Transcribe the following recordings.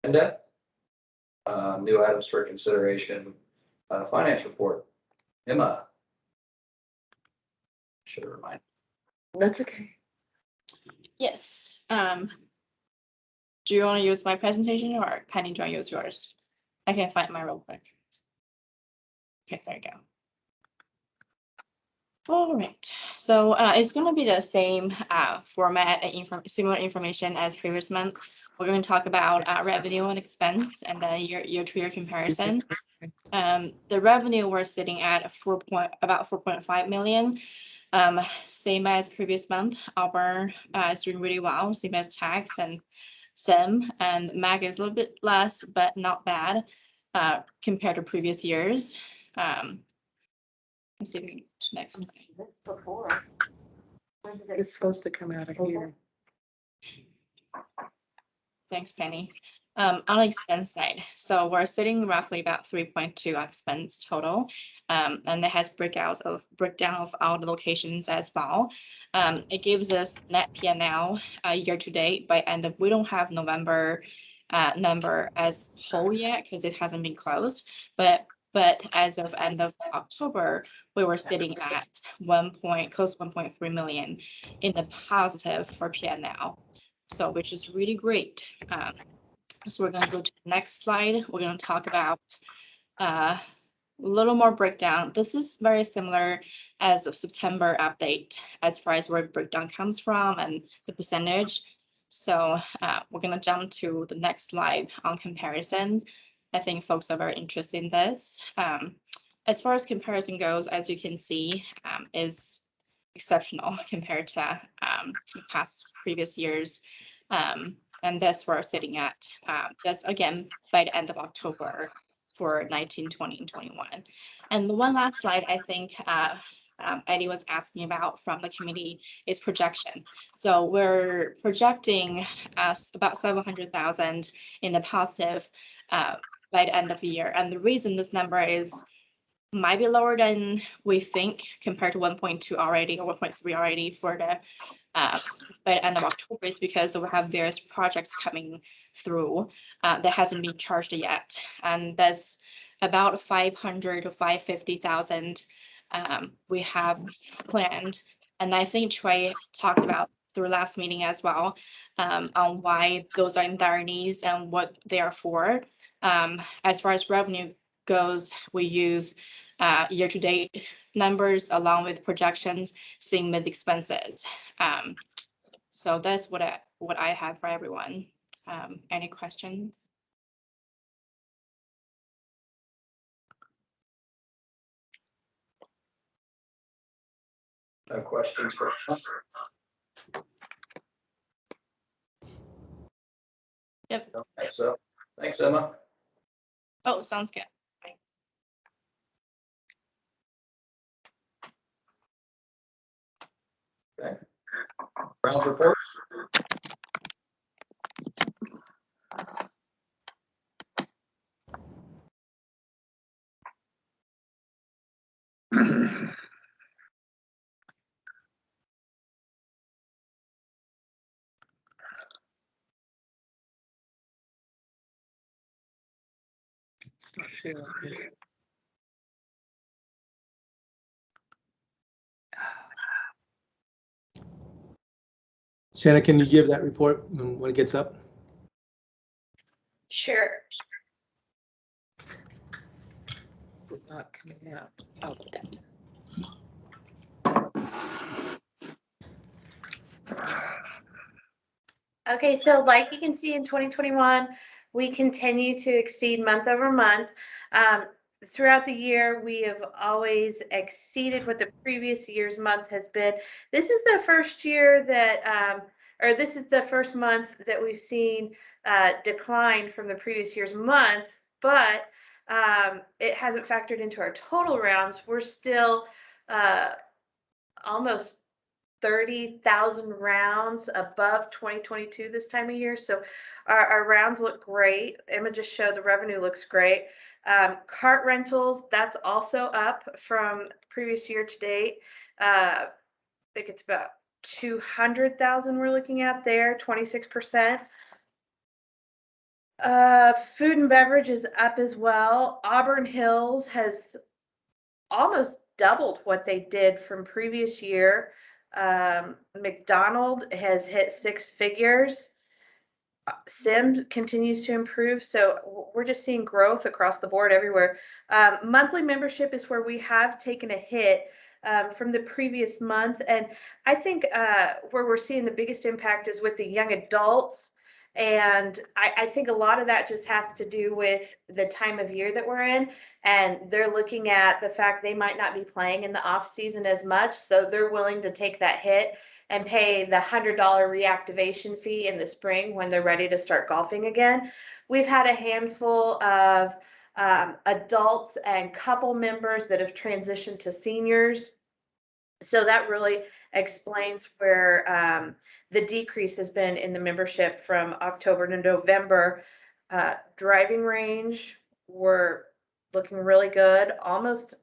agenda. New items for consideration, finance report. Emma. Should have reminded. That's okay. Yes. Do you want to use my presentation or Penny, do you want to use yours? I can find mine real quick. Okay, there you go. All right, so it's going to be the same format and similar information as previous month. We're going to talk about revenue and expense and then year-to-year comparison. The revenue we're sitting at about 4.5 million. Same as previous month. Auburn is doing really well, same as tax and sim, and mag is a little bit less, but not bad compared to previous years. Let's see if we next. That's before. It's supposed to come out of here. Thanks, Penny. On the expense side, so we're sitting roughly about 3.2 expense total, and it has breakdown of all the locations as well. It gives us net P&L year to date by end of. We don't have November number as whole yet because it hasn't been closed, but as of end of October, we were sitting at close to 1.3 million in the positive for P&L, so which is really great. So we're going to go to the next slide. We're going to talk about a little more breakdown. This is very similar as of September update as far as where breakdown comes from and the percentage. So we're going to jump to the next slide on comparison. I think folks are very interested in this. As far as comparison goes, as you can see, is exceptional compared to previous years. And that's where we're sitting at. That's again by the end of October for 19, 20, and 21. And the one last slide I think Eddie was asking about from the committee is projection. So we're projecting about 700,000 in the positive by the end of the year. And the reason this number might be lower than we think compared to 1.2 already or 1.3 already for the by the end of October is because we have various projects coming through that hasn't been charged yet, and that's about 500 to 550,000 we have planned. And I think Trey talked about through last meeting as well on why those are in dire needs and what they are for. As far as revenue goes, we use year-to-date numbers along with projections, same with expenses. So that's what I have for everyone. Any questions? No questions for Emma? Yep. Okay, so thanks, Emma. Oh, sounds good. Okay. Round report. Shanna, can you give that report when it gets up? Sure. Not coming out. Oh, okay, so like you can see in 2021, we continue to exceed month over month. Throughout the year, we have always exceeded what the previous year's month has been. This is the first year that, or this is the first month that we've seen decline from the previous year's month, but it hasn't factored into our total rounds. We're still almost 30,000 rounds above 2022 this time of year. So our rounds look great. Emma just showed the revenue looks great. Cart rentals, that's also up from previous year to date. I think it's about 200,000 we're looking at there, 26%. Food and beverage is up as well. Auburn Hills has almost doubled what they did from previous year. McDonald has hit 6 figures. Sim continues to improve, so we're just seeing growth across the board everywhere. Monthly membership is where we have taken a hit from the previous month, and I think where we're seeing the biggest impact is with the young adults, and I think a lot of that just has to do with the time of year that we're in, and they're looking at the fact they might not be playing in the off season as much, so they're willing to take that hit and pay the $100 reactivation fee in the spring when they're ready to start golfing again. We've had a handful of adults and couple members that have transitioned to seniors. So that really explains where the decrease has been in the membership from October to November. Driving range, we're looking really good, almost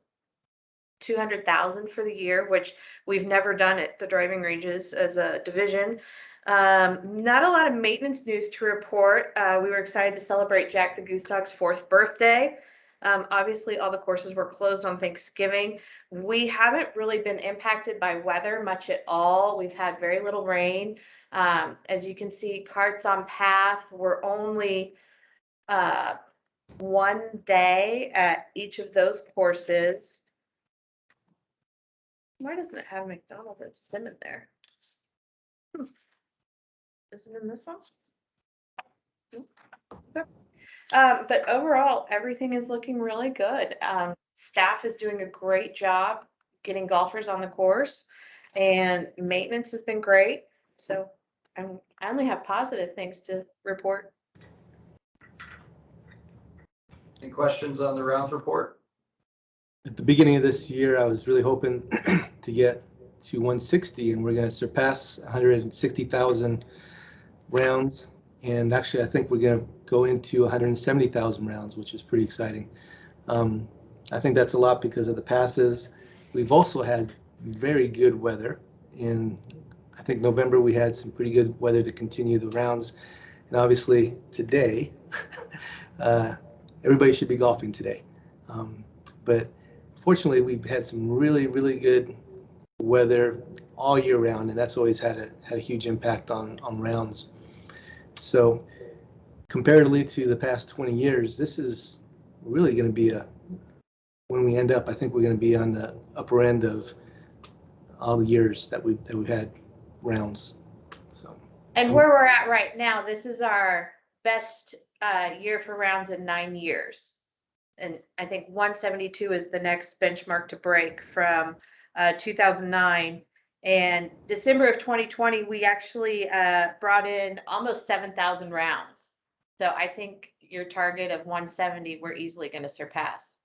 200,000 for the year, which we've never done at the driving ranges as a division. Not a lot of maintenance news to report. We were excited to celebrate Jack the Goose Dog's 4th birthday. Obviously, all the courses were closed on Thanksgiving. We haven't really been impacted by weather much at all. We've had very little rain. As you can see, carts on path were only one day at each of those courses. Why doesn't it have McDonald's and Sim in there? Is it in this one? Okay. But overall, everything is looking really good. Staff is doing a great job getting golfers on the course, and maintenance has been great. So I only have positive things to report. Any questions on the rounds report? At the beginning of this year, I was really hoping to get to 160, and we're going to surpass 160,000 rounds. And actually, I think we're going to go into 170,000 rounds, which is pretty exciting. I think that's a lot because of the passes. We've also had very good weather. In, I think, November, we had some pretty good weather to continue the rounds. And obviously, today, everybody should be golfing today. But fortunately, we've had some really, really good weather all year round, and that's always had a huge impact on rounds. So comparatively to the past 20 years, this is really going to be when we end up, I think we're going to be on the upper end of all the years that we've had rounds. So. And where we're at right now, this is our best year for rounds in 9 years. And I think 172 is the next benchmark to break from 2009. And December of 2020, we actually brought in almost 7,000 rounds. So I think your target of 170, we're easily going to surpass,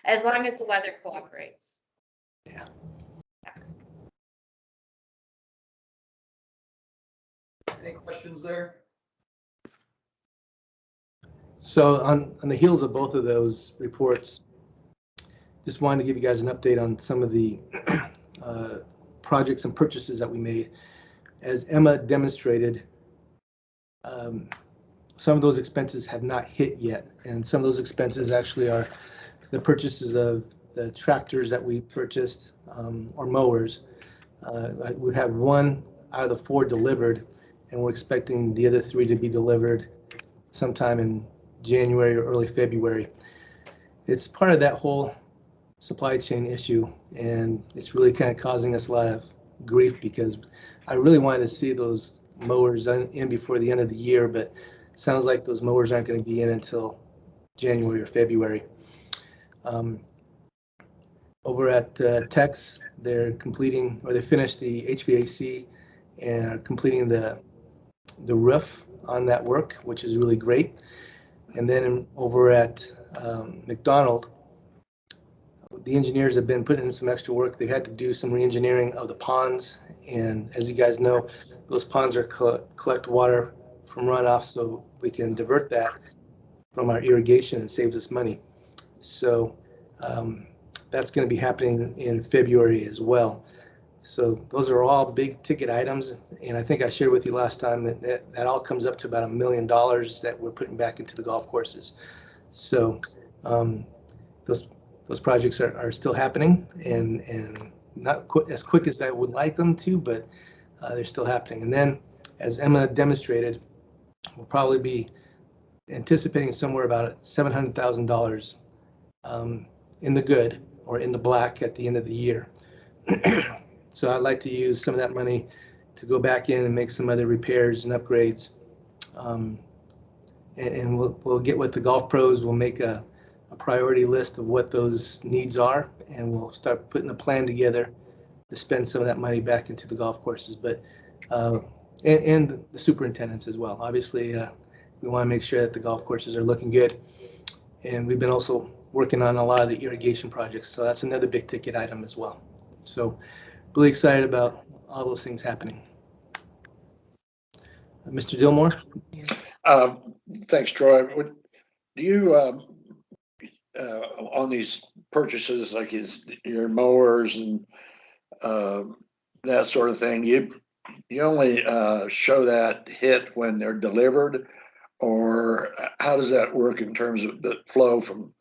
as long as the weather cooperates. Yeah. Any questions there? So on the heels of both of those reports, just wanted to give you guys an update on some of the projects and purchases that we made. As Emma demonstrated, some of those expenses have not hit yet, and some of those expenses actually are the purchases of the tractors that we purchased, or mowers. We've had 1 out of the 4 delivered, and we're expecting the other 3 to be delivered sometime in January or early February. It's part of that whole supply chain issue, and it's really kind of causing us a lot of grief because I really wanted to see those mowers in before the end of the year, but it sounds like those mowers aren't going to be in until January or February. Over at Tex, they're completing, or they finished the HVAC and are completing the roof on that work, which is really great. And then over at McDonald, the engineers have been putting in some extra work. They had to do some re-engineering of the ponds, and as you guys know, those ponds are collect water from runoff, so we can divert that from our irrigation and saves us money. So that's going to be happening in February as well. So those are all big ticket items, and I think I shared with you last time that all comes up to about $1 million that we're putting back into the golf courses. So those projects are still happening, and not as quick as I would like them to, but they're still happening. And then, as Emma demonstrated, we'll probably be anticipating somewhere about $700,000 in the good or in the black at the end of the year. So I'd like to use some of that money to go back in and make some other repairs and upgrades. And we'll get with the golf pros. We'll make a priority list of what those needs are, and we'll start putting a plan together to spend some of that money back into the golf courses, but and the superintendents as well. Obviously, we want to make sure that the golf courses are looking good, and we've been also working on a lot of the irrigation projects, so that's another big ticket item as well. So really excited about all those things happening. Mr. Dillmore? Thanks, Troy. Do you, on these purchases, like your mowers and that sort of thing, you only show that hit when they're delivered, or how does that work in terms of the flow from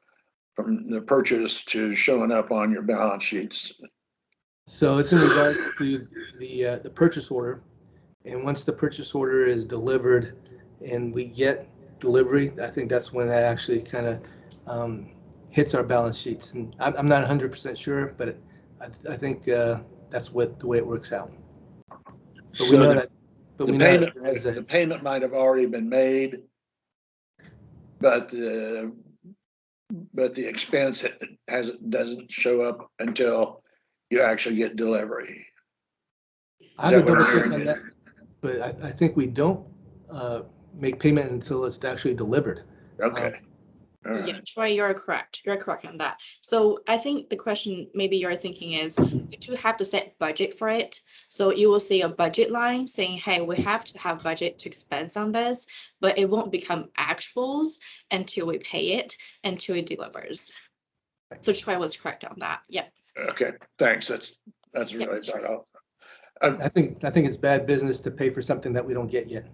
the purchase to showing up on your balance sheets? So it's in regards to the purchase order, and once the purchase order is delivered and we get delivery, I think that's when that actually kind of hits our balance sheets. And I'm not 100% sure, but I think that's the way it works out. But we know that. But we know that the payment might have already been made, but the expense doesn't show up until you actually get delivery. I would double check on that, but I think we don't make payment until it's actually delivered. Okay. All right. Yeah, Troy, you're correct. You're correct on that. So I think the question maybe you're thinking is to have the set budget for it. So you will see a budget line saying, hey, we have to have budget to expense on this, but it won't become actuals until we pay it, until it delivers. So Troy was correct on that. Yep. Okay, thanks. That's Yep. really thought out. I think it's bad business to pay for something that we don't get yet.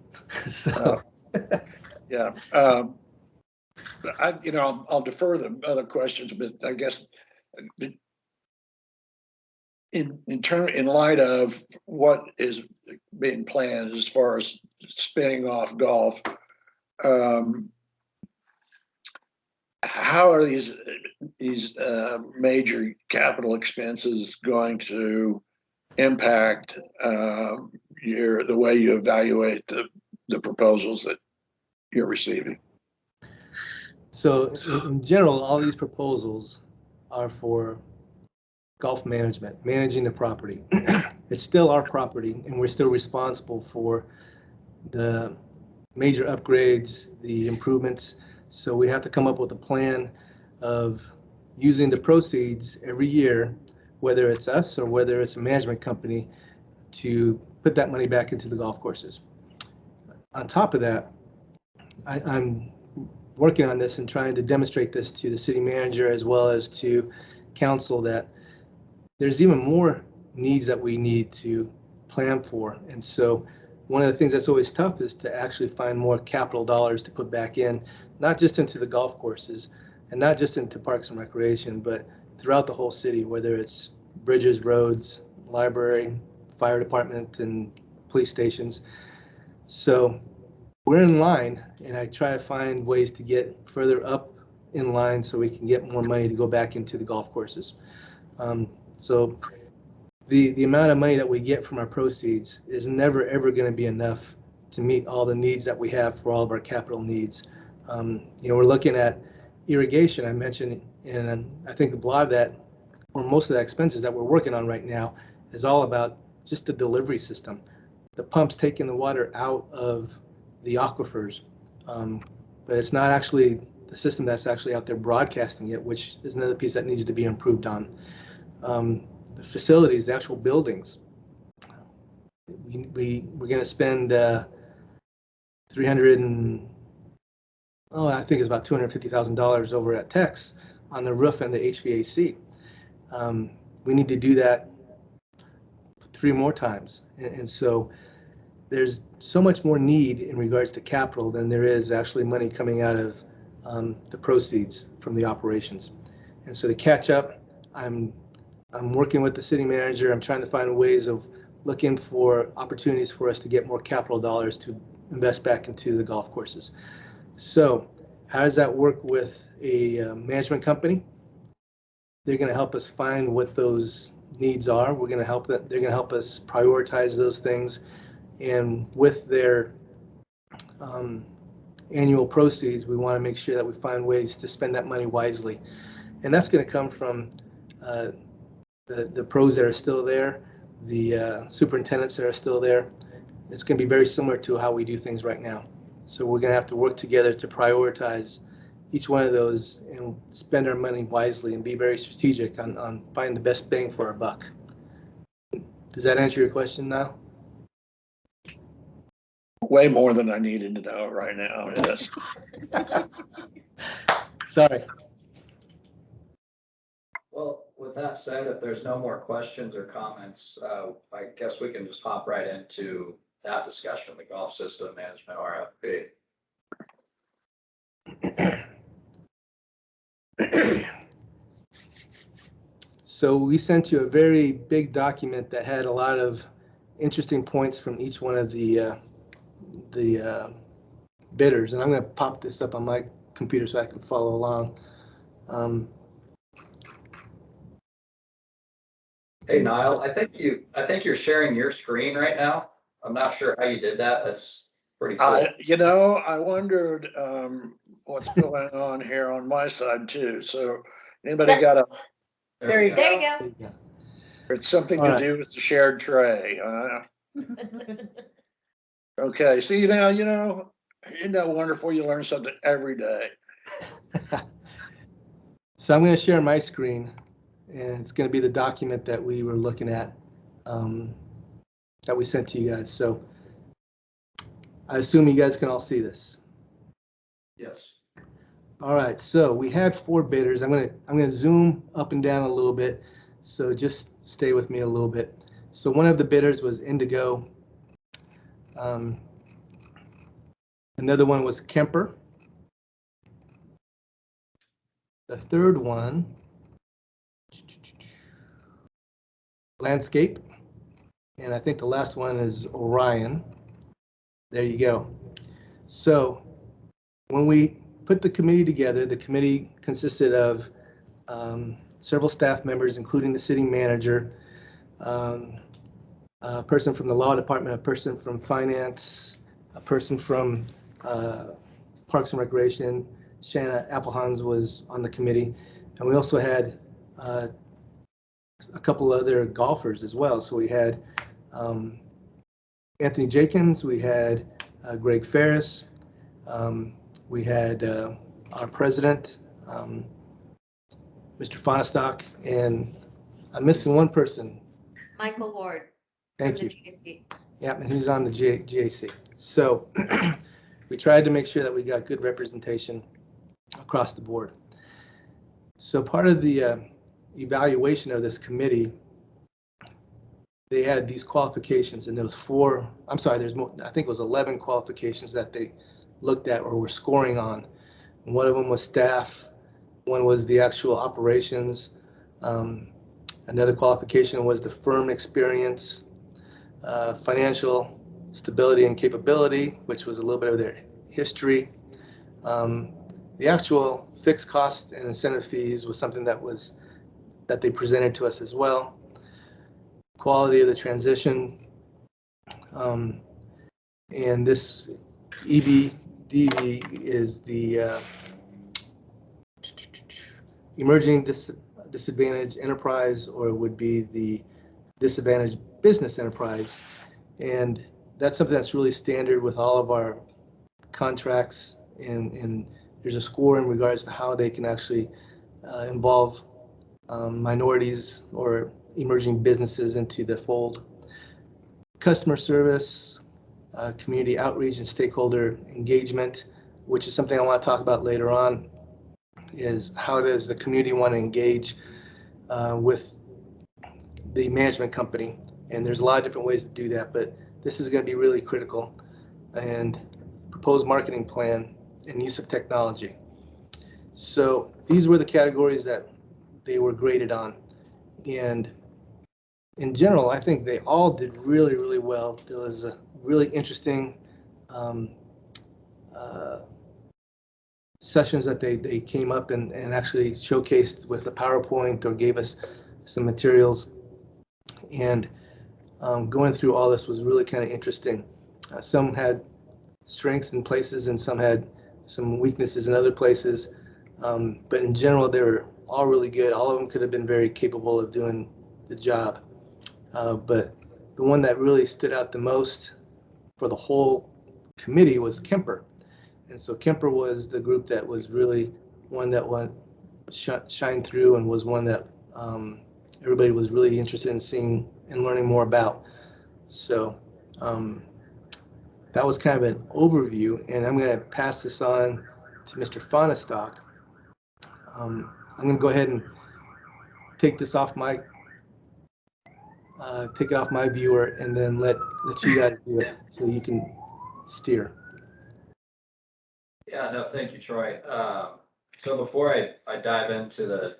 So. Yeah. I'll defer the other questions, but I guess in light of what is being planned as far as spinning off golf, how are these major capital expenses going to impact the way you evaluate the proposals that you're receiving? So in general, all these proposals are for golf management, managing the property. It's still our property, and we're still responsible for the major upgrades, the improvements. So we have to come up with a plan of using the proceeds every year, whether it's us or whether it's a management company, to put that money back into the golf courses. On top of that, I'm working on this and trying to demonstrate this to the city manager as well as to council that there's even more needs that we need to plan for. And so one of the things that's always tough is to actually find more capital dollars to put back in, not just into the golf courses and not just into parks and recreation, but throughout the whole city, whether it's bridges, roads, library, fire department, and police stations. So we're in line, and I try to find ways to get further up in line so we can get more money to go back into the golf courses. So the amount of money that we get from our proceeds is never, ever going to be enough to meet all the needs that we have for all of our capital needs. We're looking at irrigation. I mentioned, and I think a lot of that, or most of the expenses that we're working on right now, is all about just the delivery system. The pumps taking the water out of the aquifers, but it's not actually the system that's actually out there broadcasting it, which is another piece that needs to be improved on. The facilities, the actual buildings, we're going to spend I think it's about $250,000 over at Tex on the roof and the HVAC. We need to do that 3 more times. And so there's so much more need in regards to capital than there is actually money coming out of the proceeds from the operations. And so to catch up, I'm working with the city manager. I'm trying to find ways of looking for opportunities for us to get more capital dollars to invest back into the golf courses. So how does that work with a management company? They're going to help us find what those needs are. We're going to help them. They're going to help us prioritize those things. And with their annual proceeds, we want to make sure that we find ways to spend that money wisely. And that's going to come from the pros that are still there, the superintendents that are still there. It's going to be very similar to how we do things right now. So we're going to have to work together to prioritize each one of those and spend our money wisely and be very strategic on finding the best bang for our buck. Does that answer your question now? Way more than I needed to know right now. Yes. Sorry. Well, with that said, if there's no more questions or comments, I guess we can just hop right into that discussion, the golf system management RFP. So we sent you a very big document that had a lot of interesting points from each one of the bidders, and I'm going to pop this up on my computer so I can follow along. Hey, Niall, I think you're sharing your screen right now. I'm not sure how you did that. That's pretty cool. I wondered what's going on here on my side too. So anybody got a? There you There you go. It's something All to right. do with the shared tray. Okay. See now, isn't that wonderful? You learn something every day. So I'm going to share my screen, and it's going to be the document that we were looking at, that we sent to you guys. So I assume you guys can all see this. Yes. All right, so we had 4 bidders. I'm gonna zoom up and down a little bit, so just stay with me a little bit. So one of the bidders was Indigo. Another one was Kemper. The third one, Landscape, and I think the last one is Orion. There you go. So when we put the committee together, the committee consisted of several staff members, including the city manager, a person from the law department, a person from finance, a person from Parks and Recreation. Shanna Applehans was on the committee. And we also had a couple other golfers as well. So we had Anthony Jenkins, we had Greg Ferris, we had our president, Mr. Fonestock, and I'm missing one person. Michael Ward. Thank you. GAC. Yeah, and he's on the GAC. So we tried to make sure that we got good representation across the board. So part of the evaluation of this committee, they had these qualifications, and there was 4, I'm sorry, there's more, I think it was 11 qualifications that they looked at or were scoring on. And one of them was staff, one was the actual operations, another qualification was the firm experience, financial stability and capability, which was a little bit of their history. The actual fixed cost and incentive fees was something that they presented to us as well. Quality of the transition, and this EBDV is the emerging disadvantaged enterprise, or it would be the disadvantaged business enterprise. And that's something that's really standard with all of our contracts, and there's a score in regards to how they can actually involve minorities or emerging businesses into the fold. Customer service, community outreach, and stakeholder engagement, which is something I want to talk about later on, is how does the community want to engage with the management company. And there's a lot of different ways to do that, but this is going to be really critical. And proposed marketing plan and use of technology. So these were the categories that they were graded on. And in general, I think they all did really, really well. There was a really interesting sessions that they came up and actually showcased with a PowerPoint or gave us some materials. And going through all this was really kind of interesting. Some had strengths in places and some had some weaknesses in other places. But in general, they were all really good. All of them could have been very capable of doing the job. But the one that really stood out the most for the whole committee was Kemper. And so Kemper was the group that was really one that shined through and was one that everybody was really interested in seeing and learning more about. So that was kind of an overview, and I'm going to pass this on to Mr. Fonestock. I'm going to go ahead and take this off my take it off my viewer, and then let you guys do it so you can steer. Yeah, no, thank you, Troy. So before I dive into the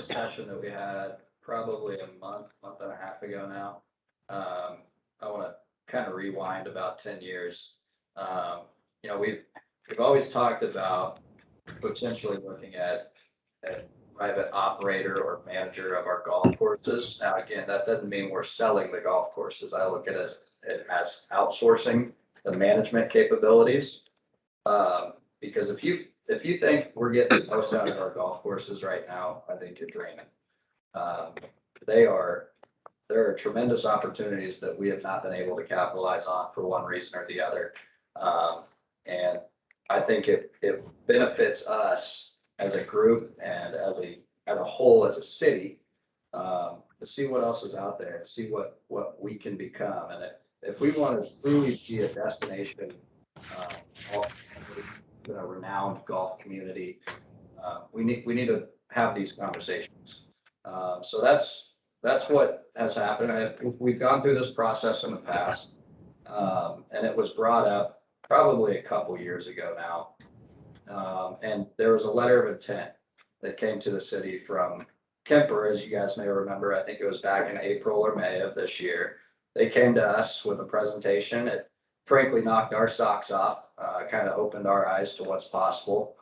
session that we had probably a month and a half ago now, I want to kind of rewind about 10 years. You know, we've always talked about potentially looking at private operator or manager of our golf courses. Now, again, that doesn't mean we're selling the golf courses. I look at it as outsourcing the management capabilities. Because if you think we're getting the most out of our golf courses right now, I think you're dreaming. There are tremendous opportunities that we have not been able to capitalize on for one reason or the other. And I think it benefits us as a group and as a whole, as a city, to see what else is out there and see what we can become. And if we want to truly be a destination, a renowned golf community, we need to have these conversations. So that's what has happened. We've gone through this process in the past, and it was brought up probably a couple years ago now. And there was a letter of intent that came to the city from Kemper, as you guys may remember. I think it was back in April or May of this year. They came to us with a presentation. It frankly knocked our socks off, kind of opened our eyes to what's possible.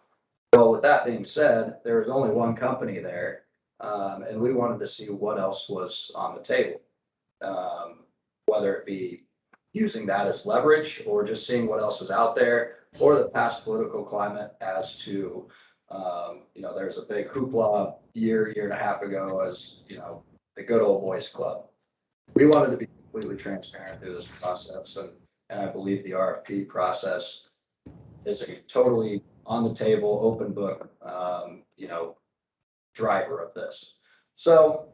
Well, with that being said, there was only one company there, and we wanted to see what else was on the table, whether it be using that as leverage or just seeing what else is out there, or the past political climate as to, you know, there's a big hoopla year and a half ago as, you know, the good old boys club. We wanted to be completely transparent through this process, and I believe the RFP process is a totally on the table, open book, you know, driver of this. So,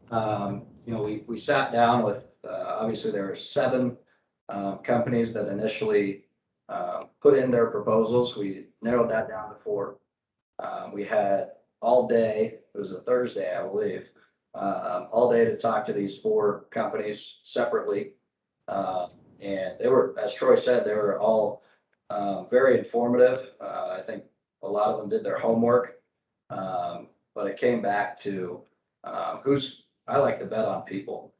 you know, we sat down with, obviously there were 7 companies that initially put in their proposals. We narrowed that down to 4. We had all day, it was a Thursday, I believe, all day to talk to these 4 companies separately. And they were, as Troy said, they were all very informative. I think a lot of them did their homework, but it came back to I like to bet on people.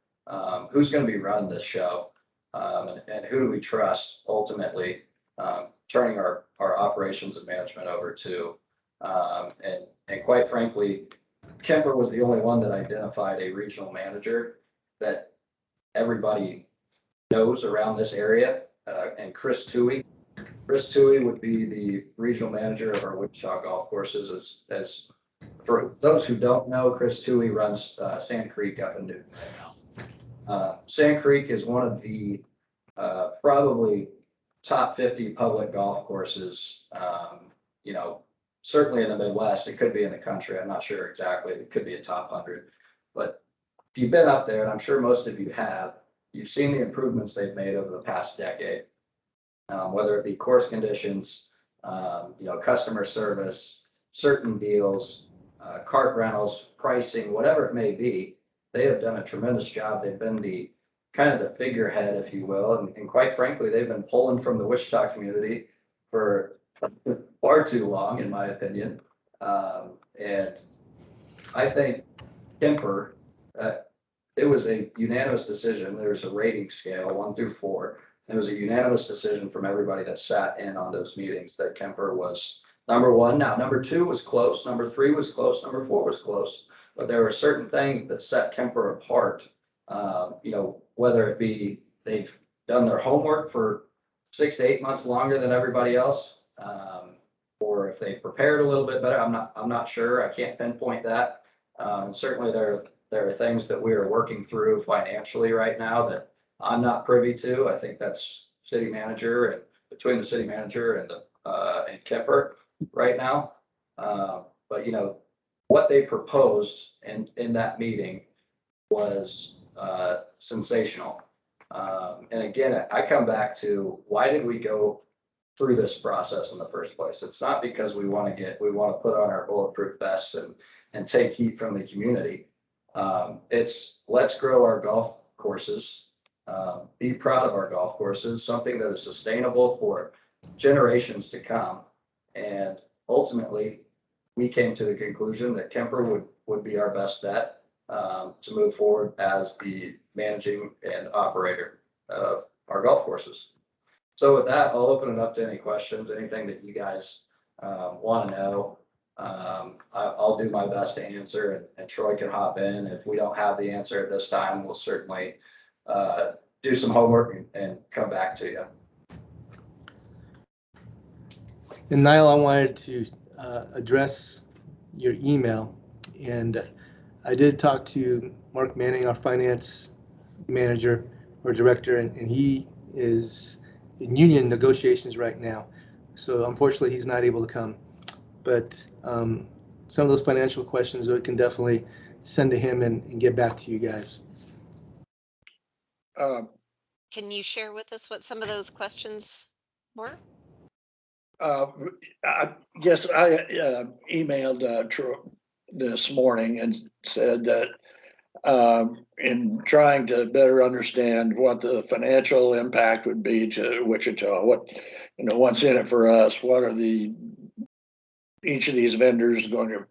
Who's going to be running this show, and who do we trust ultimately, turning our operations and management over to. And quite frankly, Kemper was the only one that identified a regional manager that everybody knows around this area, and Chris Toohey. Chris Toohey would be the regional manager of our Wichita golf courses. As for those who don't know, Chris Toohey runs Sand Creek up in Newton right now. Sand Creek is one of the probably top 50 public golf courses, you know, certainly in the Midwest. It could be in the country. I'm not sure exactly. It could be a top 100. But if you've been up there, and I'm sure most of you have, you've seen the improvements they've made over the past decade, whether it be course conditions, you know, customer service, certain deals, cart rentals, pricing, whatever it may be. They have done a tremendous job. They've been the kind of the figurehead, if you will. And quite frankly, they've been pulling from the Wichita community for far too long, in my opinion. And I think Kemper, it was a unanimous decision. There's a rating scale, 1 through 4. It was a unanimous decision from everybody that sat in on those meetings that Kemper was number 1. Now, number 2 was close, number 3 was close, number 4 was close. But there were certain things that set Kemper apart. Whether it be they've done their homework for 6 to 8 months longer than everybody else, or if they prepared a little bit better. I'm not sure. I can't pinpoint that. Certainly there are things that we are working through financially right now that I'm not privy to. I think that's city manager and between the city manager and and Kemper right now. But what they proposed in that meeting was sensational. And again, I come back to, why did we go through this process in the first place? It's not because we want to put on our bulletproof vests and take heat from the community. It's let's grow our golf courses, be proud of our golf courses, something that is sustainable for generations to come. And ultimately, we came to the conclusion that Kemper would be our best bet to move forward as the managing and operator of our golf courses. So with that, I'll open it up to any questions, anything that you guys want to know. I'll do my best to answer, and Troy can hop in. If we don't have the answer at this time, we'll certainly do some homework and come back to you. And Niall, I wanted to address your email, and I did talk to Mark Manning, our finance manager or director, and he is in union negotiations right now. So unfortunately, he's not able to come. But some of those financial questions we can definitely send to him and get back to you guys. Can you share with us what some of those questions were? Yes, I emailed Troy this morning and said that in trying to better understand what the financial impact would be to Wichita, what's in it for us, what are each of these vendors going to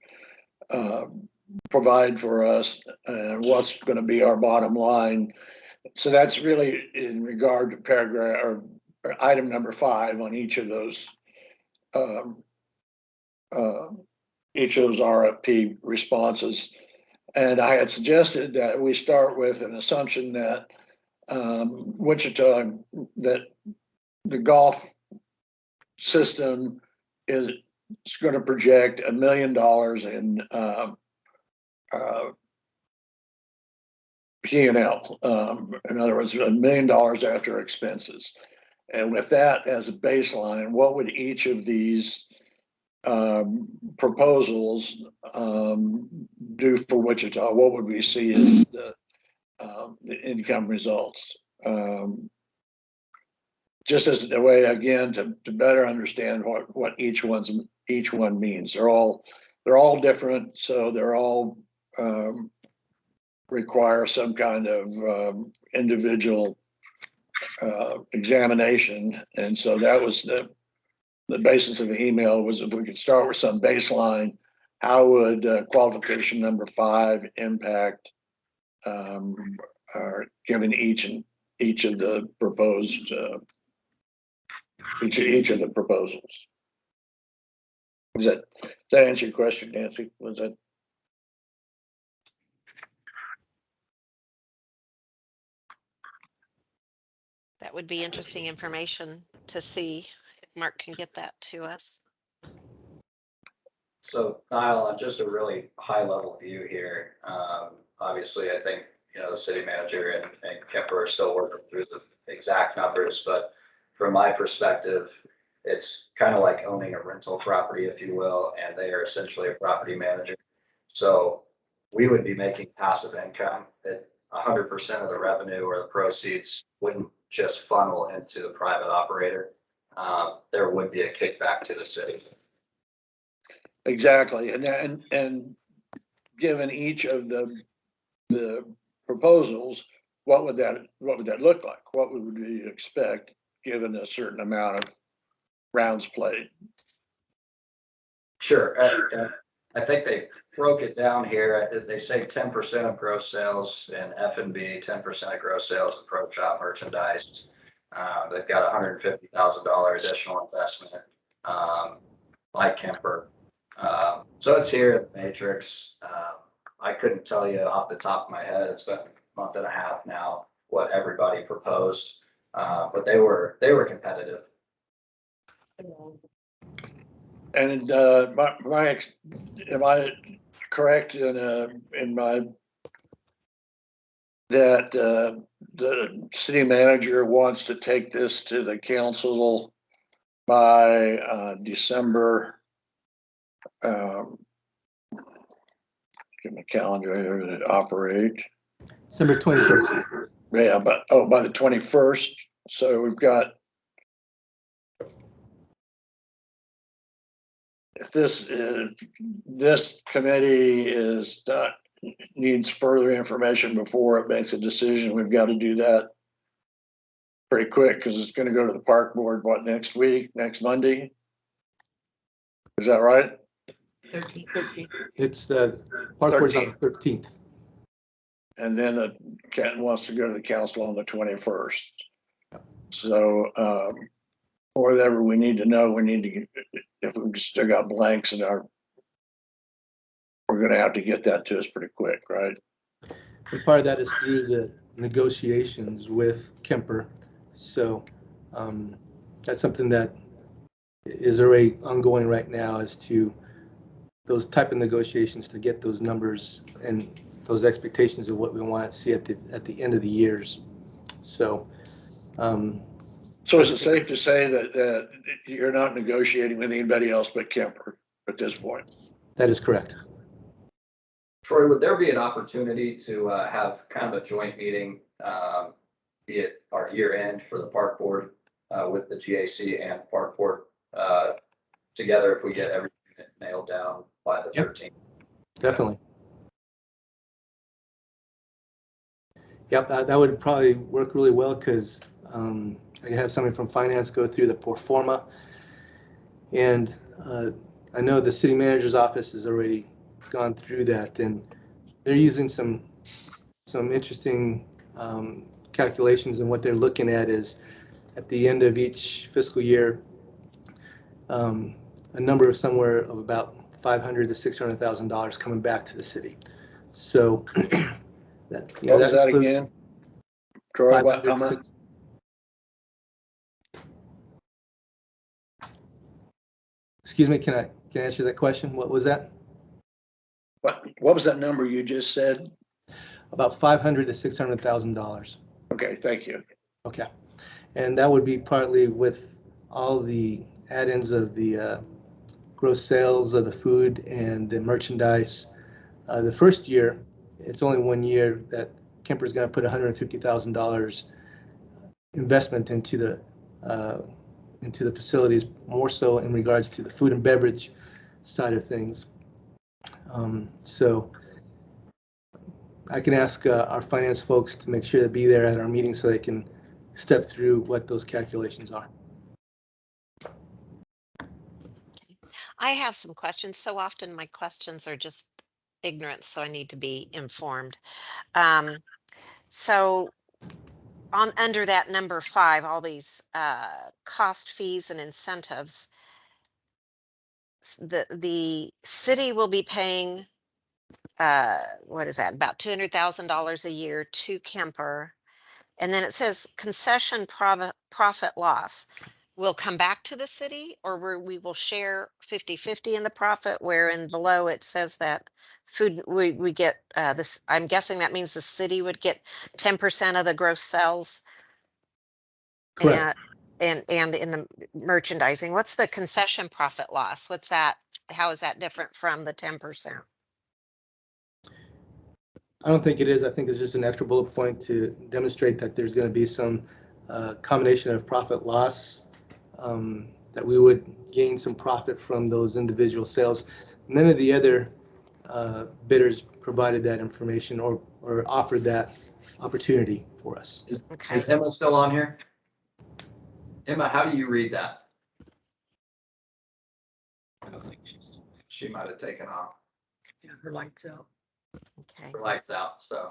provide for us, and what's going to be our bottom line. So that's really in regard to paragraph or item number 5 on each of those RFP responses. And I had suggested that we start with an assumption that Wichita, that the golf system is going to project $1 million in P&L. In other words, $1 million after expenses. And with that as a baseline, what would each of these proposals do for Wichita? What would we see as the income results? Just as a way, again, to better understand what each one means. They're all different, so they're all require some kind of individual examination. And so that was the basis of the email, was if we could start with some baseline, how would qualification number 5 impact given each of the proposed each of the proposals? Does that answer your question, Nancy? Was that? That would be interesting information to see if Mark can get that to us. So Niall, on just a really high level view here, obviously I think, the city manager and Kemper are still working through the exact numbers, but from my perspective, it's kind of like owning a rental property, if you will, and they are essentially a property manager. So we would be making passive income that 100% of the revenue or the proceeds wouldn't just funnel into the private operator. There would be a kickback to the city. Exactly, and given each of the proposals, what would that look like? What would we expect given a certain amount of rounds played? Sure. I think they broke it down here. They say 10% of gross sales in F&B, 10% of gross sales in pro shop merchandise. They've got $150,000 additional investment by Kemper. So it's here in the matrix. I couldn't tell you off the top of my head. It's been a month and a half now what everybody proposed, but they were competitive. And am I correct in my that the city manager wants to take this to the council by December? Get my calendar here to operate. December 21st. Yeah, but by the 21st. So we've got. If this committee needs further information before it makes a decision, we've got to do that pretty quick because it's going to go to the park board, next Monday? Is that right? 13th. It's park board's on the 13th. And then the cat wants to go to the council on the 21st. So whatever we need to know, if we've still got blanks in we're going to have to get that to us pretty quick, right? And part of that is through the negotiations with Kemper. So that's something that is already ongoing right now as to those type of negotiations to get those numbers and those expectations of what we want to see at the end of the years. So so is it safe to say that you're not negotiating with anybody else but Kemper at this point? That is correct. Troy, would there be an opportunity to have kind of a joint meeting, be it our year end for the park board with the GAC and park board together if we get everything nailed down by the 13th? Definitely. Yep, that would probably work really well because I could have somebody from finance go through the pro forma. And I know the city manager's office has already gone through that, and they're using some interesting calculations, and what they're looking at is at the end of each fiscal year, a number of somewhere of about $500,000 to $600,000 coming back to the city. So what was that again? Troy, how much? Excuse me, can I answer that question? What was that? What was that number you just said? About $500,000 to $600,000. Okay, thank you. Okay, and that would be partly with all the add-ins of the gross sales of the food and the merchandise. The first year, it's only 1 year that Kemper's going to put $150,000 investment into the facilities, more so in regards to the food and beverage side of things. So I can ask our finance folks to make sure to be there at our meeting so they can step through what those calculations are. I have some questions. So often my questions are just ignorant, so I need to be informed. So under that number 5, all these cost, fees, and incentives, the city will be paying what is that, about $200,000 a year to Kemper, and then it says concession profit loss will come back to the city, or we will share 50-50 in the profit, wherein below it says that food we get this. I'm guessing that means the city would get 10% of the gross sales. Correct. And in the merchandising, what's the concession profit loss? What's that? How is that different from the 10%? I don't think it is. I think it's just an extra bullet point to demonstrate that there's going to be some combination of profit loss, that we would gain some profit from those individual sales. None of the other bidders provided that information or offered that opportunity for us. Okay. Is Emma still on here? Emma, how do you read that? I don't think she might have taken off. Yeah, her lights out. Okay. Her lights out, so.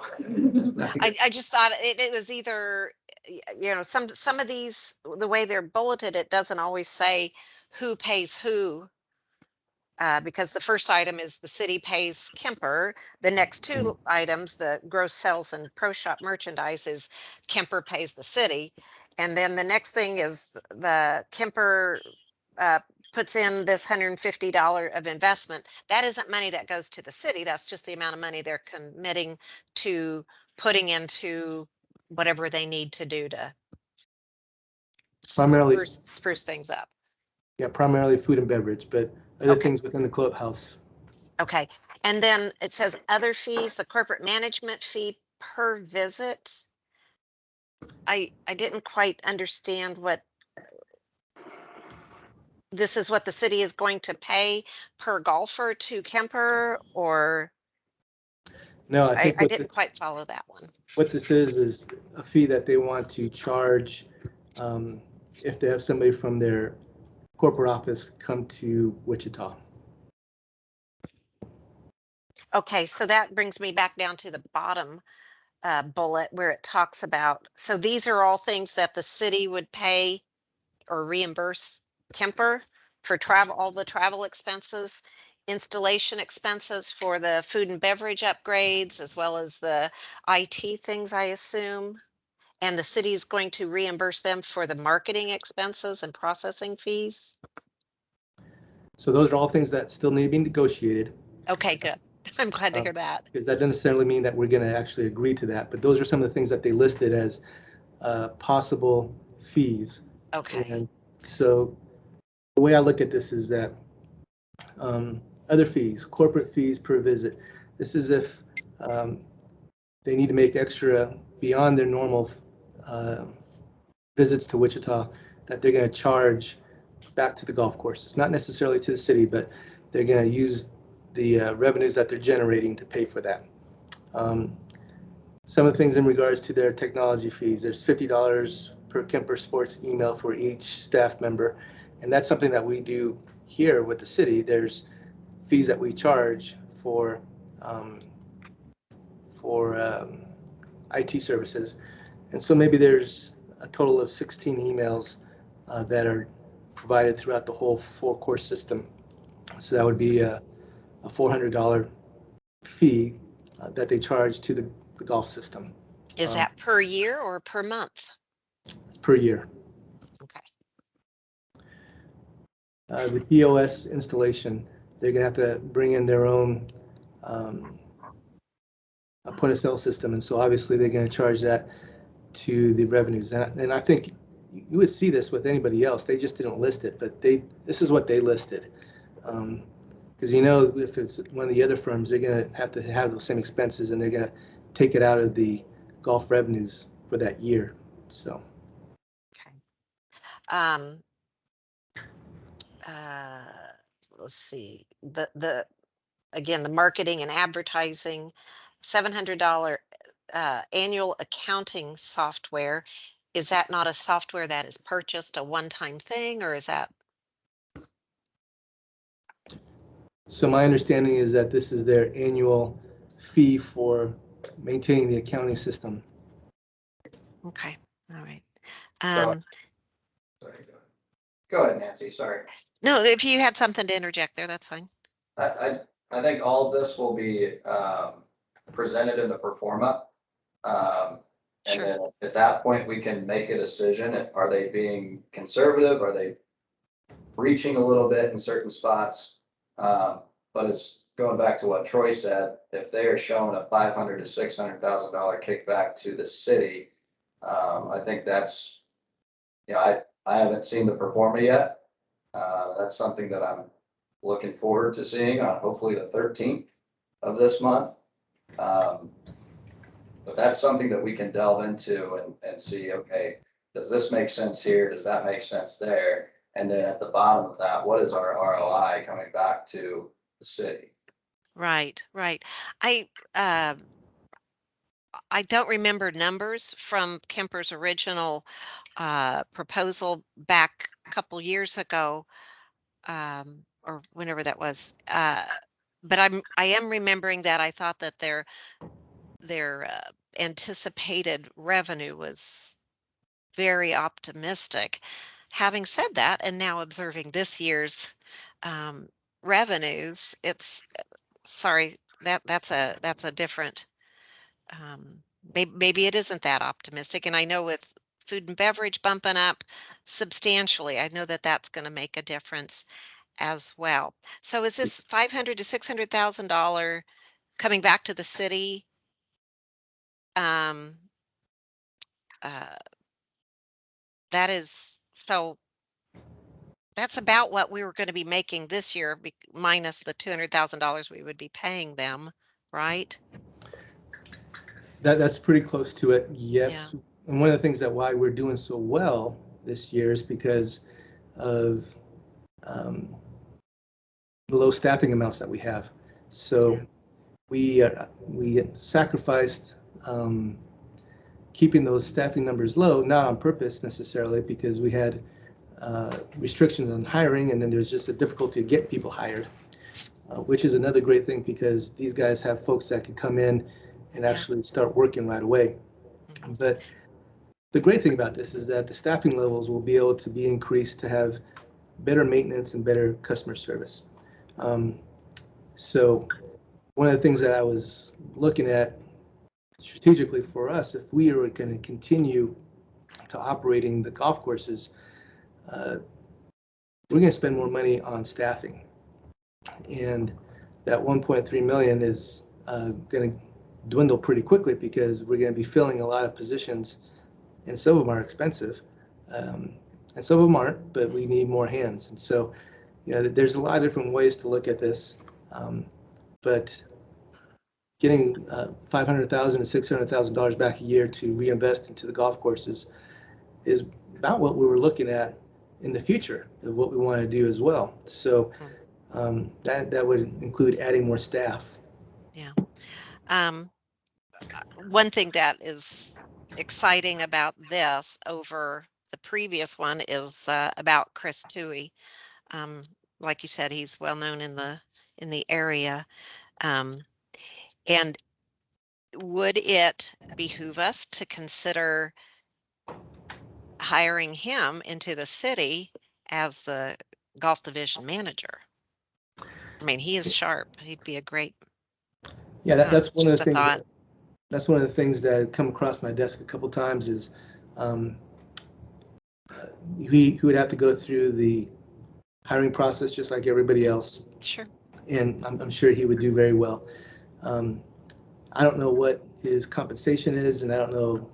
I just thought it was either, you know, some of these, the way they're bulleted, it doesn't always say who pays who. Because the first item is the city pays Kemper. The next two items, the gross sales and pro shop merchandise, is Kemper pays the city. And then the next thing is the Kemper puts in this $150 of investment. That isn't money that goes to the city. That's just the amount of money they're committing to putting into whatever they need to do to Primarily, spruce things up. yeah, primarily food and beverage, but other things within the clubhouse. Okay, and then it says other fees, the corporate management fee per visit. I didn't quite understand what this is, what the city is going to pay per golfer to Kemper, or No, I think I didn't quite follow that one. what this is a fee that they want to charge if they have somebody from their corporate office come to Wichita. Okay, so that brings me back down to the bottom bullet where it talks about, so these are all things that the city would pay or reimburse Kemper for travel, all the travel expenses, installation expenses for the food and beverage upgrades, as well as the IT things, I assume. And the city is going to reimburse them for the marketing expenses and processing fees. So those are all things that still need to be negotiated. Okay, good. I'm glad to hear that. Because that doesn't necessarily mean that we're going to actually agree to that, but those are some of the things that they listed as possible fees. Okay. And so the way I look at this is that other fees, corporate fees per visit, this is if they need to make extra beyond their normal visits to Wichita, that they're going to charge back to the golf course. It's not necessarily to the city, but they're going to use the revenues that they're generating to pay for that. Some of the things in regards to their technology fees, there's $50 per Kemper Sports email for each staff member. And that's something that we do here with the city. There's fees that we charge for IT services. And so maybe there's a total of 16 emails that are provided throughout the whole 4-course system. So that would be a $400 fee that they charge to the golf system. Is that per year or per month? Per year. Okay. The POS installation, they're going to have to bring in their own point of sale system. And so obviously they're going to charge that to the revenues. And I think you would see this with anybody else. They just didn't list it, but this is what they listed. Because if it's one of the other firms, they're going to have those same expenses, and they're going to take it out of the golf revenues for that year. So. Okay. Let's see. Again, the marketing and advertising, $700 annual accounting software. Is that not a software that is purchased, a one-time thing, or is that? So my understanding is that this is their annual fee for maintaining the accounting system. Okay, all right. Sorry, go ahead, Nancy, sorry. No, if you had something to interject there, that's fine. I think all of this will be presented in the pro forma. And Sure. then at that point, we can make a decision. Are they being conservative? Are they reaching a little bit in certain spots? But it's going back to what Troy said. If they are showing a $500,000 to $600,000 kickback to the city, I think that's, I haven't seen the pro forma yet. That's something that I'm looking forward to seeing on hopefully the 13th of this month. But that's something that we can delve into and see, okay, does this make sense here? Does that make sense there? And then at the bottom of that, what is our ROI coming back to the city? Right, right. I, I don't remember numbers from Kemper's original proposal back a couple years ago, or whenever that was. But I am remembering that I thought that their anticipated revenue was very optimistic. Having said that, and now observing this year's um, revenues, it's sorry, that's a different maybe it isn't that optimistic. And I know with food and beverage bumping up substantially, I know that that's going to make a difference as well. So is this 500 to $600,000 coming back to the city? Um, uh, that is so. That's about what we were going to be making this year, minus the $200,000 we would be paying them, right? That's pretty close to it, Yeah. yes. And one of the things that why we're doing so well this year is because of um, the low staffing amounts that we have. So we sacrificed keeping those staffing numbers low, not on purpose necessarily, because we had restrictions on hiring, and then there's just a difficulty to get people hired, which is another great thing because these guys have folks that can come in and Yeah. actually start working right away. Mhm. But the great thing about this is that the staffing levels will be able to be increased to have better maintenance and better customer service. So one of the things that I was looking at strategically for us, if we are going to continue to operating the golf courses, we're going to spend more money on staffing. And that 1.3 million is going to dwindle pretty quickly because we're going to be filling a lot of positions, and some of them are expensive, and some of them aren't, but we need more hands. And so, there's a lot of different ways to look at this, but getting $500,000 to $600,000 back a year to reinvest into the golf courses is about what we were looking at in the future of what we want to do as well. So that would include adding more staff. Yeah. Um, One thing that is exciting about this over the previous one is about Chris Toohey. Um, like you said, he's well known in the area. Um, and would it behoove us to consider hiring him into the city as the golf division manager? I mean, he is sharp. He'd be a great, Yeah, I don't know, that's one of just the a things. thought. That's one of the things that come across my desk a couple times is um, he would have to go through the hiring process just like everybody else, Sure. and I'm sure he would do very well. Um, I don't know what his compensation is, and I don't know,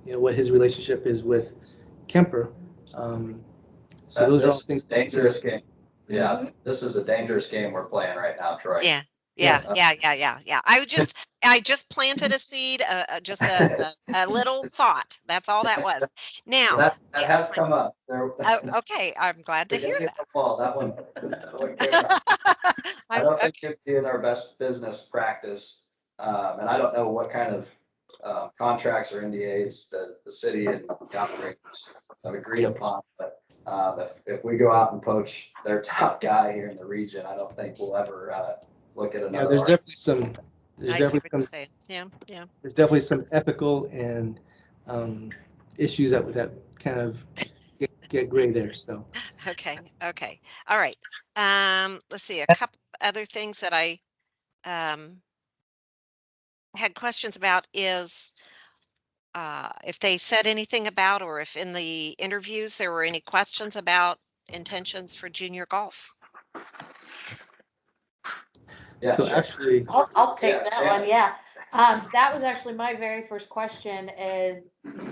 what his relationship is with Kemper. So those are all This is things a dangerous game. Yeah, this is a dangerous game we're playing right now, Troy. Yeah. Yeah. Yeah. I just planted a seed, just a little thought. That's all that was. Now, That has come up. okay, I'm glad to The hear game of that. football, that one came up. I don't think Okay. it'd be in our best business practice. And I don't know what kind of contracts or NDAs that the city and the operators have agreed upon, but if we go out and poach their top guy here in the region, I don't think we'll ever look at Yeah, another. there's definitely some. There's I see definitely what some. you're saying. Yeah. There's definitely some ethical and issues that kind of get gray there. So Okay. All right. Let's see, a couple other things that I um had questions about is if they said anything about, or if in the interviews there were any questions about intentions for junior golf. Yeah, so sure. actually, I'll take Yeah, that yeah. one, yeah. That was actually my very first question is,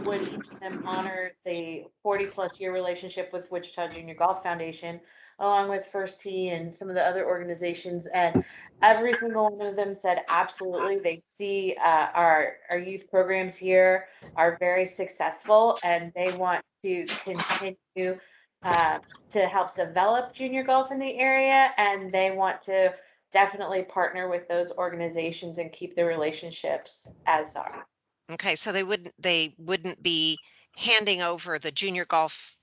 would each of them honor the 40+ year relationship with Wichita Junior Golf Foundation, along with First Tee and some of the other organizations? And every single one of them said absolutely. They see our youth programs here are very successful, and they want to continue to help develop junior golf in the area, and they want to definitely partner with those organizations and keep the relationships as are. Okay, so they wouldn't be handing over the junior golf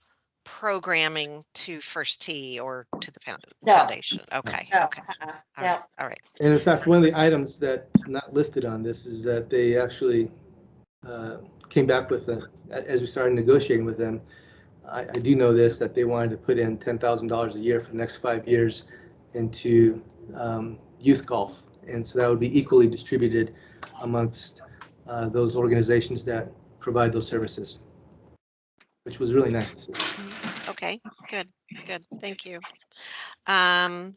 programming to First Tee or to the No. foundation. Okay, No, okay. All no. right, all right. And in fact, one of the items that's not listed on this is that they actually came back with, as we started negotiating with them, I do know this, that they wanted to put in $10,000 a year for the next 5 years into youth golf. And so that would be equally distributed amongst those organizations that provide those services, which was really nice to see. Okay, good, good. Thank you. Um,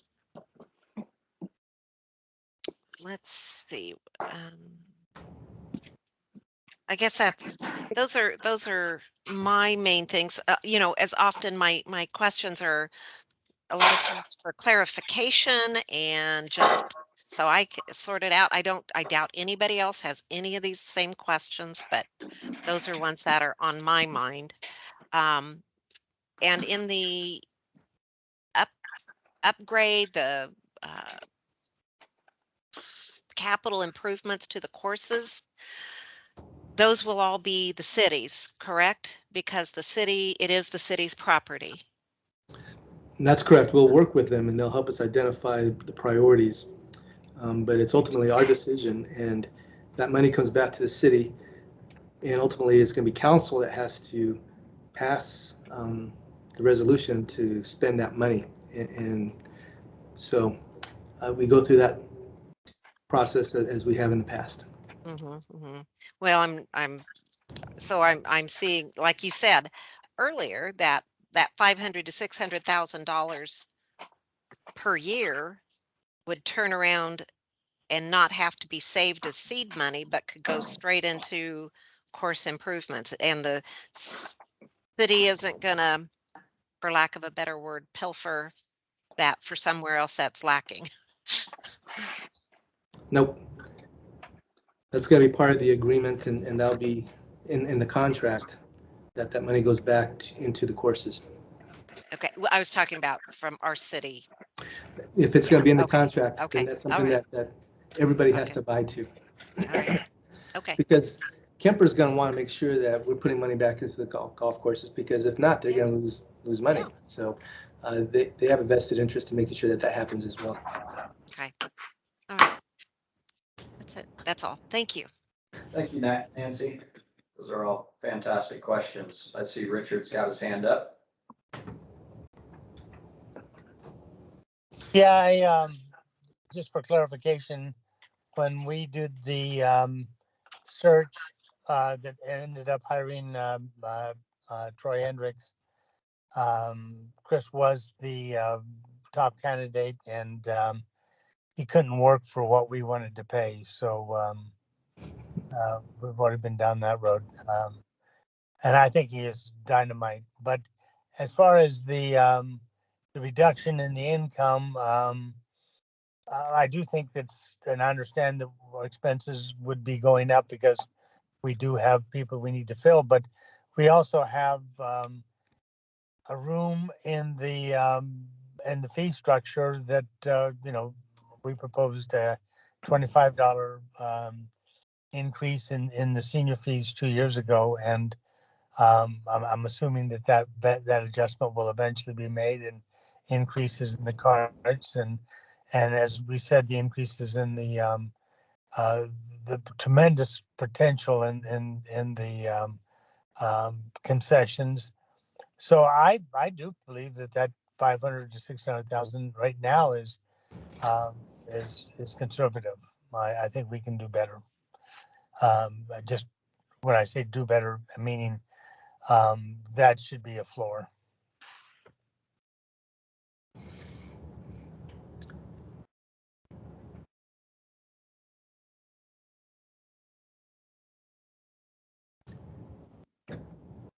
let's see. I guess those are my main things. You know, as often my questions are a lot of times for clarification and just so I sort it out. I doubt anybody else has any of these same questions, but those are ones that are on my mind. And in the up upgrade, the uh, capital improvements to the courses, those will all be the city's, correct? Because it is the city's property. And that's correct. We'll work with them and they'll help us identify the priorities. But it's ultimately our decision, and that money comes back to the city. And ultimately, it's going to be council that has to pass the resolution to spend that money. And so we go through that process as we have in the past. Well, I'm seeing, like you said earlier, that 500 to $600,000 per year would turn around and not have to be saved as seed money, but could go straight into course improvements. And the city isn't gonna, for lack of a better word, pilfer that for somewhere else that's lacking. Nope. That's going to be part of the agreement, and that'll be in the contract that that money goes back into the courses. Okay, well, I was talking about from our city. If it's going to be in the Okay, contract, okay, then that's all something right. that everybody has Okay. to abide to. All right, okay, Because Kemper's going to want to make sure that we're putting money back into the golf courses, because if not, they're going to lose money. Yeah. So they have a vested interest in making sure that that happens as well. okay, all right. That's it, that's all. Thank you. Thank you, Nancy. Those are all fantastic questions. I see Richard's got his hand up. Yeah, I just for clarification, when we did the search that ended up hiring Troy Hendricks, Chris was the top candidate, and he couldn't work for what we wanted to pay. So we've already been down that road, and I think he is dynamite. But as far as the reduction in the income. I do think that's, and I understand that our expenses would be going up because we do have people we need to fill, but we also have a room in the fee structure that we proposed a $25 increase in the senior fees 2 years ago, and I'm assuming that adjustment will eventually be made, and increases in the cards, and as we said, the increases in the tremendous potential in the concessions. So I do believe that 500 to 600,000 right now is conservative. I think we can do better. Just when I say do better, meaning that should be a floor.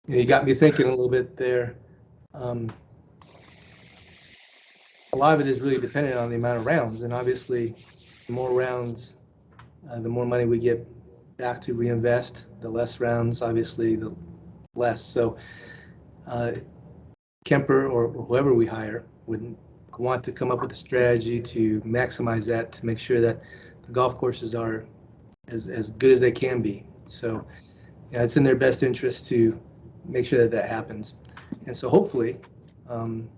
You got me thinking a little bit there. A lot of it is really dependent on the amount of rounds, and obviously, the more rounds, the more money we get back to reinvest. The less rounds, obviously, the less. So Kemper or whoever we hire would want to come up with a strategy to maximize that, to make sure that the golf courses are as good as they can be. So, it's in their best interest to make sure that that happens. And so hopefully, and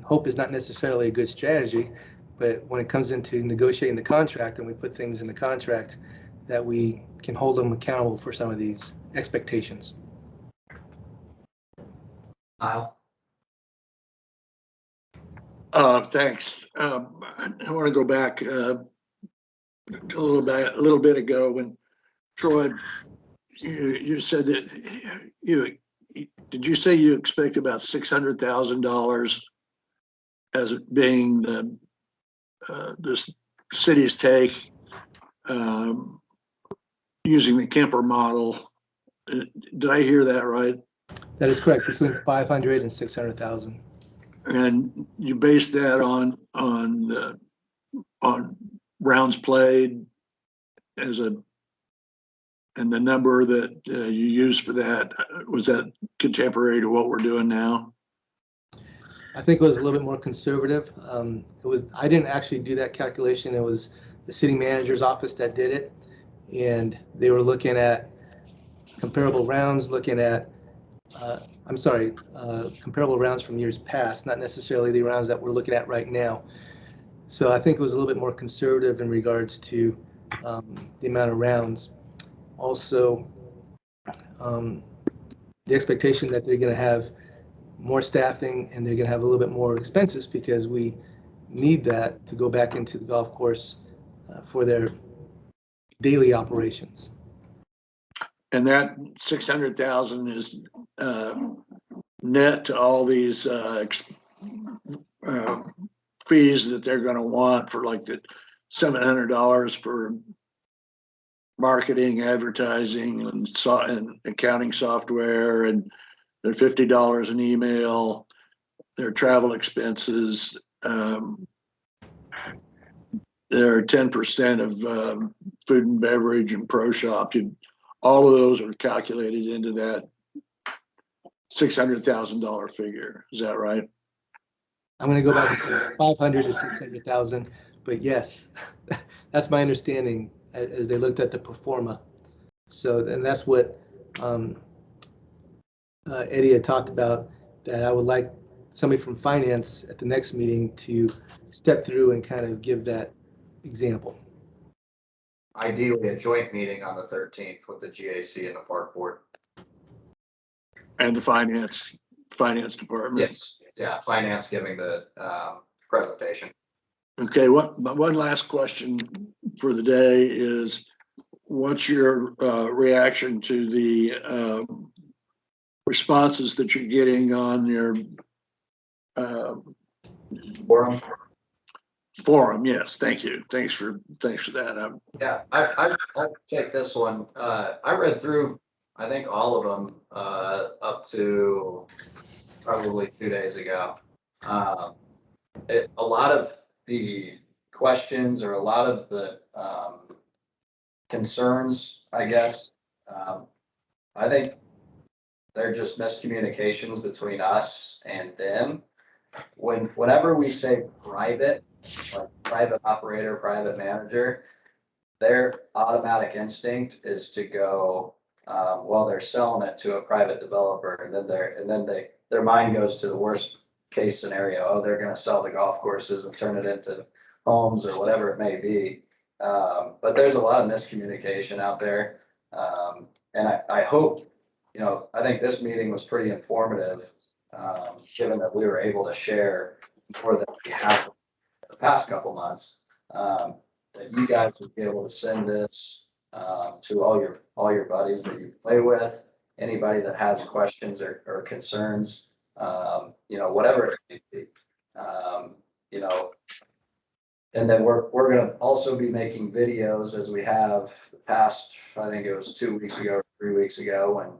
hope is not necessarily a good strategy, but when it comes into negotiating the contract and we put things in the contract, that we can hold them accountable for some of these expectations. Kyle? Thanks. I want to go back a little bit ago when Troy, you said that did you say you expect about $600,000 as it being the city's take using the Kemper model? Did I hear that right? That is correct, between 500 and 600,000. And you base that on rounds played as and the number that you used for that, was that contemporary to what we're doing now? I think it was a little bit more conservative. I didn't actually do that calculation. It was the city manager's office that did it. And they were looking at comparable rounds, comparable rounds from years past, not necessarily the rounds that we're looking at right now. So I think it was a little bit more conservative in regards to the amount of rounds. Also, the expectation that they're going to have more staffing and they're going to have a little bit more expenses because we need that to go back into the golf course for their daily operations. And that 600,000 is net to all these fees that they're going to want for like the $700 for marketing, advertising, and accounting software, and their $50 an email, their travel expenses, their 10% of food and beverage and pro shop. All of those are calculated into that $600,000 figure. Is that right? I'm going to go back and say 500 to 600,000, but yes, that's my understanding as they looked at the pro forma. So, and that's what Eddie had talked about, that I would like somebody from finance at the next meeting to step through and kind of give that example. Ideally, a joint meeting on the 13th with the GAC and the park board. And the finance department. Yes, yeah, finance giving the presentation. Okay, one last question for the day is, what's your reaction to the responses that you're getting on your forum? Yes, thank you. Thanks for that. Yeah, I'll take this one. I read through, I think, all of them up to probably 2 days ago. A lot of the questions or a lot of the concerns, I guess, I think they're just miscommunications between us and them. Whenever we say private, like private operator, private manager, their automatic instinct is to go, well, they're selling it to a private developer, and then their mind goes to the worst case scenario. Oh, they're going to sell the golf courses and turn it into homes or whatever it may be. But there's a lot of miscommunication out there, and I hope, I think this meeting was pretty informative, given that we were able to share more than we have the past couple months. That you guys would be able to send this to all your buddies that you play with, anybody that has questions or concerns, whatever it may be. And then we're going to also be making videos as we have the past, I think it was 2 weeks ago, 3 weeks ago, when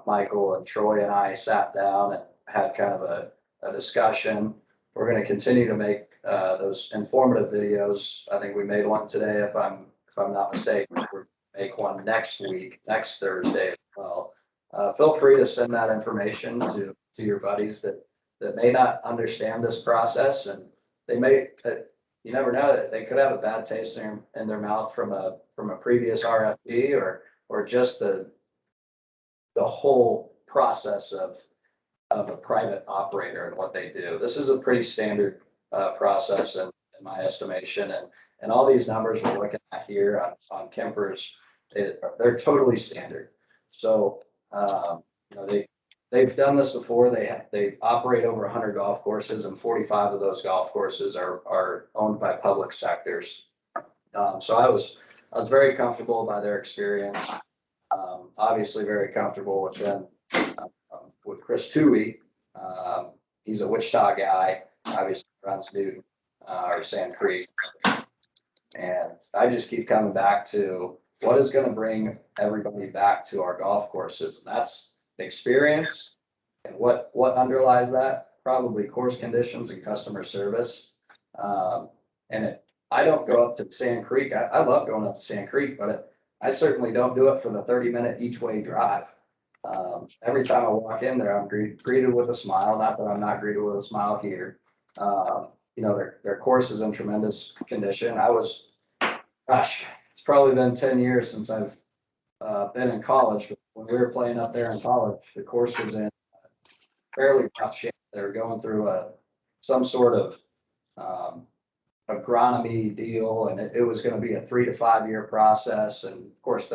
Michael and Troy and I sat down and had kind of a discussion. We're going to continue to make those informative videos. I think we made one today, if I'm not mistaken. We'll make one next week, next Thursday as well. Feel free to send that information to your buddies that that may not understand this process, and they may, you never know, that they could have a bad taste in their mouth from a previous RFP, or just the whole process of a private operator and what they do. This is a pretty standard process in my estimation, and all these numbers we're looking at here on Kemper's, they're totally standard. So you know, they've done this before. They operate over 100 golf courses, and 45 of those golf courses are owned by public sectors. So I was very comfortable by their experience. Obviously very comfortable with them, with Chris Toohey. He's a Wichita guy, obviously runs Newton, or Sand Creek. And I just keep coming back to what is going to bring everybody back to our golf courses. And that's experience. And what underlies that? Probably course conditions and customer service. I don't go up to Sand Creek. I love going up to Sand Creek, but I certainly don't do it for the 30-minute each way drive. Every time I walk in there, I'm greeted with a smile. Not that I'm not greeted with a smile here. You know, their course is in tremendous condition. Gosh, it's probably been 10 years since I've been in college. But when we were playing up there in college, the course was in fairly rough shape. They were going through some sort of agronomy deal, and it was going to be a 3 to 5 year process. And of course,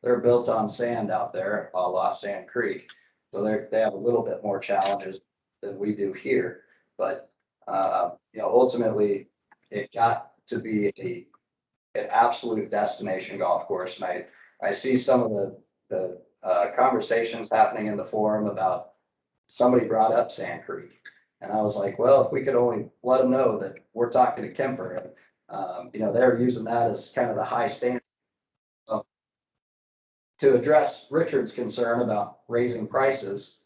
they're built on sand out there, a la Sand Creek, so they have a little bit more challenges than we do here. But you know, ultimately, it got to be an absolute destination golf course, and I see some of the conversations happening in the forum about somebody brought up Sand Creek. And I was like, well, if we could only let them know that we're talking to Kemper, and you know, they're using that as kind of the high standard. To address Richard's concern about raising prices,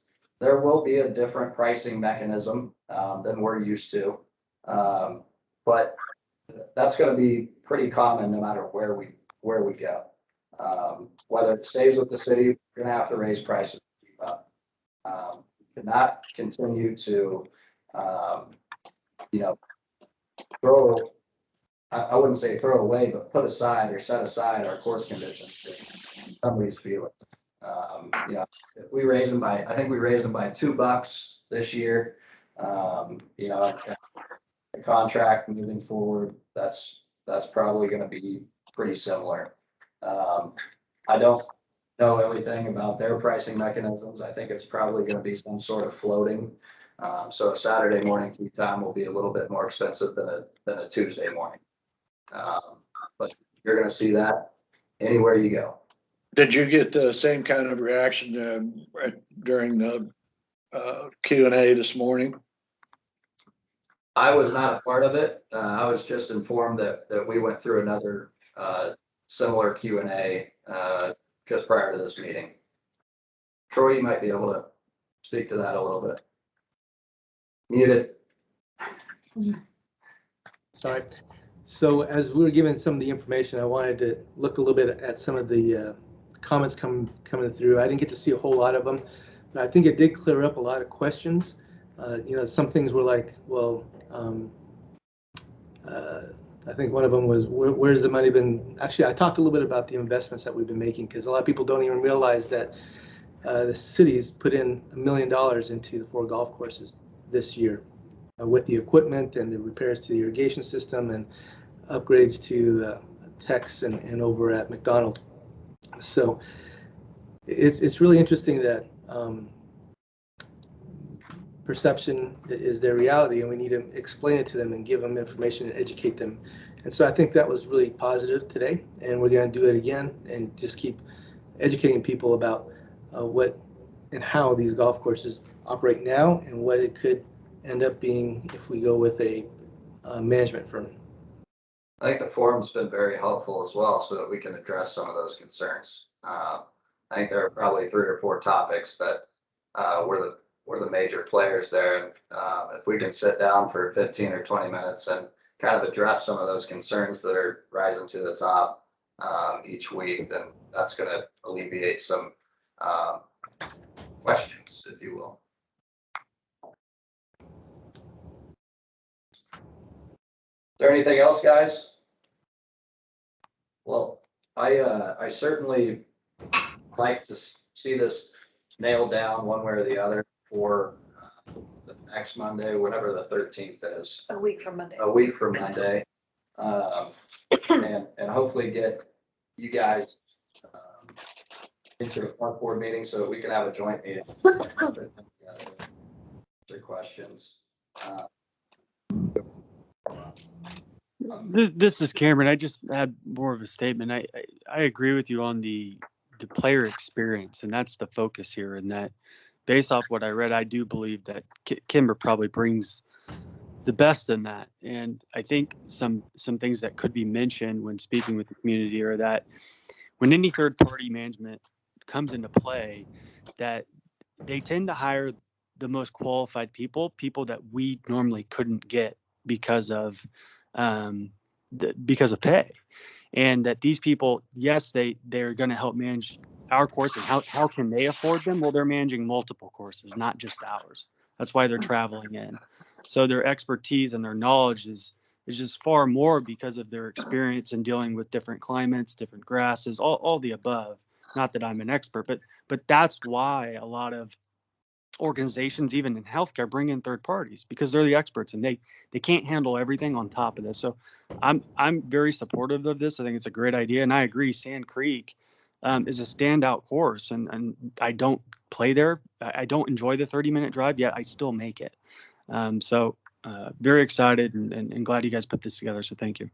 there will be a different pricing mechanism than we're used to. But that's going to be pretty common no matter where we go. Whether it stays with the city, we're going to have to raise prices to keep up. Cannot continue to you know, I wouldn't say throw away, but put aside or set aside our course conditions for somebody's feelings. You know, if we raise them by, I think we raised them by $2 this year. You know, the contract moving forward, that's probably going to be pretty similar. I don't know everything about their pricing mechanisms. I think it's probably going to be some sort of floating. So a Saturday morning tee time will be a little bit more expensive than a Tuesday morning. But you're going to see that anywhere you go. Did you get the same kind of reaction during the Q&A this morning? I was not a part of it. I was just informed that we went through another similar Q&A just prior to this meeting. Troy, you might be able to speak to that a little bit. Muted. Sorry. So as we were given some of the information, I wanted to look a little bit at some of the comments coming through. I didn't get to see a whole lot of them, but I think it did clear up a lot of questions. You know, some things were like, well, I think one of them was, where's the money been? Actually, I talked a little bit about the investments that we've been making, because a lot of people don't even realize that the city's put in $1 million into the 4 golf courses this year with the equipment and the repairs to the irrigation system and upgrades to techs and over at McDonald. So it's really interesting that perception is their reality, and we need to explain it to them and give them information and educate them. And so I think that was really positive today, and we're going to do it again and just keep educating people about what and how these golf courses operate now and what it could end up being if we go with a management firm. I think the forum's been very helpful as well, so that we can address some of those concerns. I think there are probably 3 or 4 topics that were the major players there. If we can sit down for 15 or 20 minutes and kind of address some of those concerns that are rising to the top each week, then that's going to alleviate some questions, if you will. there anything else, guys? Well, I certainly like to see this nailed down one way or the other for the next Monday, whatever the 13th is, A week from Monday. a week from Monday. And hopefully get you guys into a park board meeting so that we can have a joint meeting. Answer questions. This is Cameron. I just had more of a statement. I agree with you on the player experience, and that's the focus here. And that, based off what I read, I do believe that Kimber probably brings the best in that. And I think some things that could be mentioned when speaking with the community are that when any third party management comes into play, that they tend to hire the most qualified people that we normally couldn't get because of pay. And that these people, yes, they're going to help manage our courses. How can they afford them? Well, they're managing multiple courses, not just ours. That's why they're traveling in. So their expertise and their knowledge is just far more because of their experience in dealing with different climates, different grasses, all the above. Not that I'm an expert, but that's why a lot of organizations, even in healthcare, bring in third parties because they're the experts and they can't handle everything on top of this. So I'm very supportive of this. I think it's a great idea, and I agree. Sand Creek is a standout course, and I don't play there. I don't enjoy the 30-minute drive, yet I still make it. So very excited and glad you guys put this together. So thank you.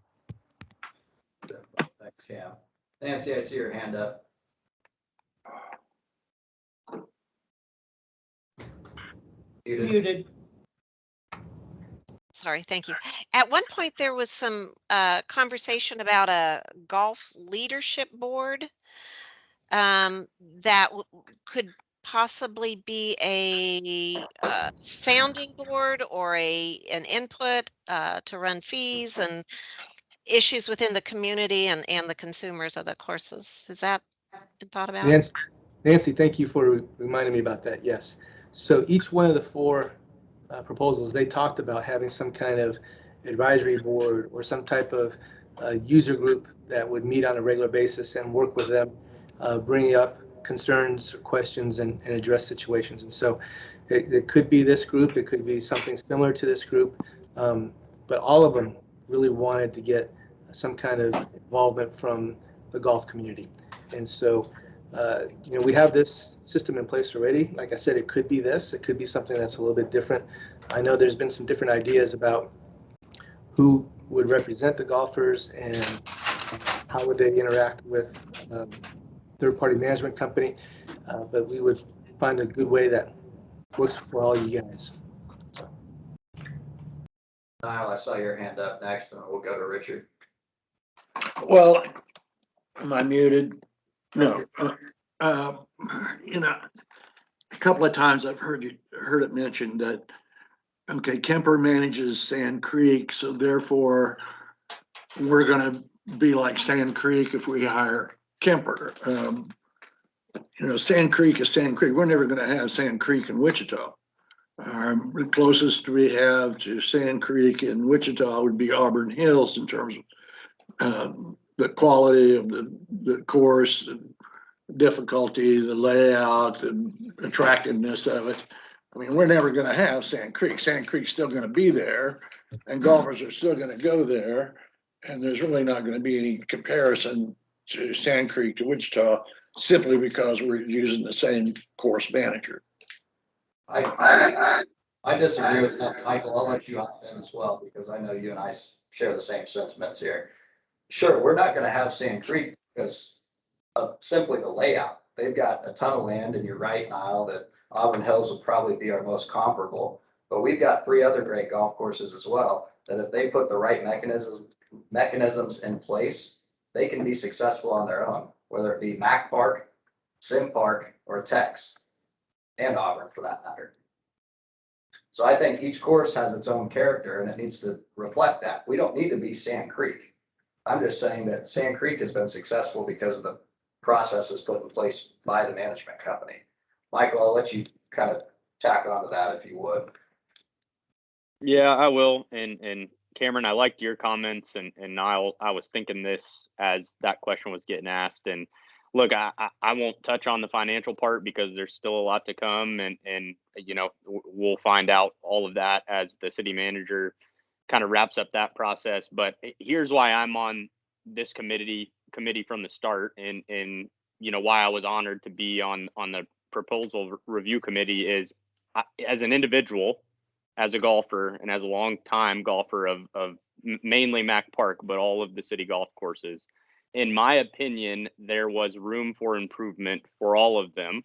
Thanks, Cam. Nancy, I see your hand up. Muted. Sorry, thank you. At one point, there was some conversation about a golf leadership board that could possibly be a sounding board or an input to run fees and issues within the community and the consumers of the courses. Has that been thought about? Nancy, thank you for reminding me about that. Yes. So each one of the four proposals, they talked about having some kind of advisory board or some type of user group that would meet on a regular basis and work with them, bringing up concerns or questions and address situations. And so it could be this group, it could be something similar to this group, but all of them really wanted to get some kind of involvement from the golf community. And so we have this system in place already. Like I said, it could be this, it could be something that's a little bit different. I know there's been some different ideas about who would represent the golfers and how would they interact with third-party management company, but we would find a good way that works for all you guys. So. Niall, I saw your hand up next, and we'll go to Richard. Well, am I muted? No. A couple of times I've heard it mentioned that, okay, Kemper manages Sand Creek, so therefore we're gonna be like Sand Creek if we hire Kemper. Sand Creek is Sand Creek. We're never gonna have Sand Creek in Wichita. The closest we have to Sand Creek in Wichita would be Auburn Hills in terms of the quality of the course, the difficulty, the layout, the attractiveness of it. I mean, we're never going to have Sand Creek. Sand Creek's still going to be there, and golfers are still going to go there, and there's really not going to be any comparison to Sand Creek to Wichita simply because we're using the same course manager. I disagree with that, Michael. I'll let you hop in as well because I know you and I share the same sentiments here. Sure, we're not going to have Sand Creek because of simply the layout. They've got a ton of land, and you're right, Niall, that Auburn Hills would probably be our most comparable. But we've got 3 other great golf courses as well that if they put the right mechanisms in place, they can be successful on their own, whether it be Mac Park, Sim Park, or Tex, and Auburn for that matter. So I think each course has its own character, and it needs to reflect that. We don't need to be Sand Creek. I'm just saying that Sand Creek has been successful because of the processes put in place by the management company. Michael, I'll let you kind of tack onto that if you would. Yeah, I will. And Cameron, I liked your comments, and Niall, I was thinking this as that question was getting asked. And look, I won't touch on the financial part because there's still a lot to come, and you know, we'll find out all of that as the city manager kind of wraps up that process. But here's why I'm on this committee from the start, and you know, why I was honored to be on the proposal review committee is as an individual, as a golfer, and as a long time golfer of mainly Mac Park, but all of the city golf courses. In my opinion, there was room for improvement for all of them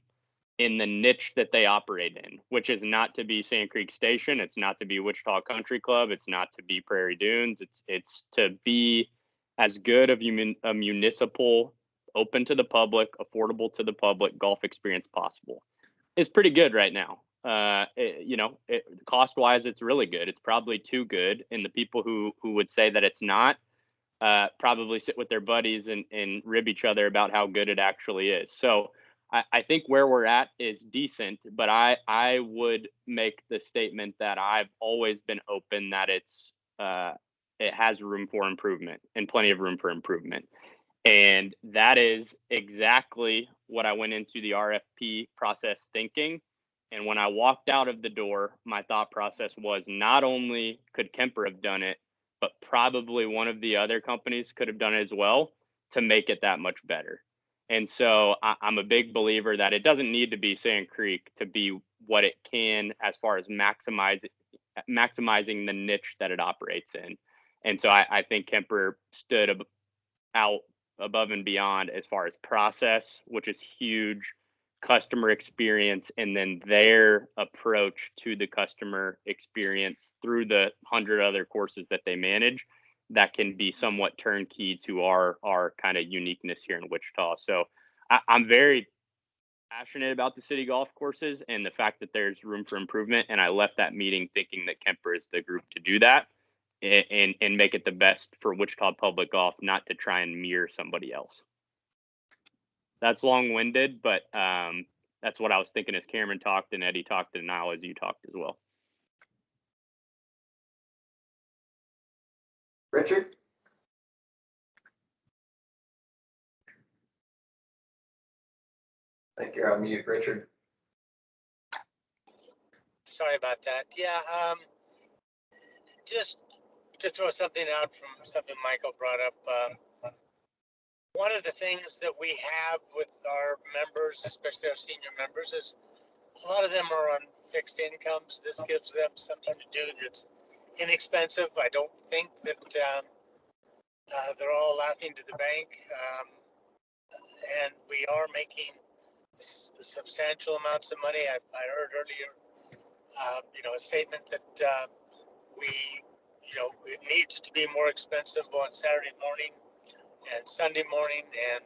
in the niche that they operate in, which is not to be Sand Creek Station. It's not to be Wichita Country Club. It's not to be Prairie Dunes. It's to be as good of a municipal, open to the public, affordable to the public golf experience possible. It's pretty good right now. You know, cost wise, it's really good. It's probably too good. And the people who would say that it's not, probably sit with their buddies and rib each other about how good it actually is. So I think where we're at is decent, but I would make the statement that I've always been open that it has room for improvement and plenty of room for improvement. And that is exactly what I went into the RFP process thinking. And when I walked out of the door, my thought process was not only could Kemper have done it, but probably one of the other companies could have done it as well to make it that much better. And so I'm a big believer that it doesn't need to be Sand Creek to be what it can as far as maximizing the niche that it operates in. And so I think Kemper stood out above and beyond as far as process, which is huge, customer experience, and then their approach to the customer experience through the 100 other courses that they manage that can be somewhat turnkey to our kind of uniqueness here in Wichita. So I'm very passionate about the city golf courses and the fact that there's room for improvement. And I left that meeting thinking that Kemper is the group to do that and make it the best for Wichita public golf, not to try and mirror somebody else. That's long-winded, but that's what I was thinking as Cameron talked and Eddie talked and now as you talked as well. Richard? I think you're on mute, Richard. Sorry about that. Yeah, just to throw something out from something Michael brought up. One of the things that we have with our members, especially our senior members, is a lot of them are on fixed incomes. This gives them something to do that's inexpensive. I don't think that they're all laughing to the bank. And we are making substantial amounts of money. I heard earlier, a statement that it needs to be more expensive on Saturday morning and Sunday morning, and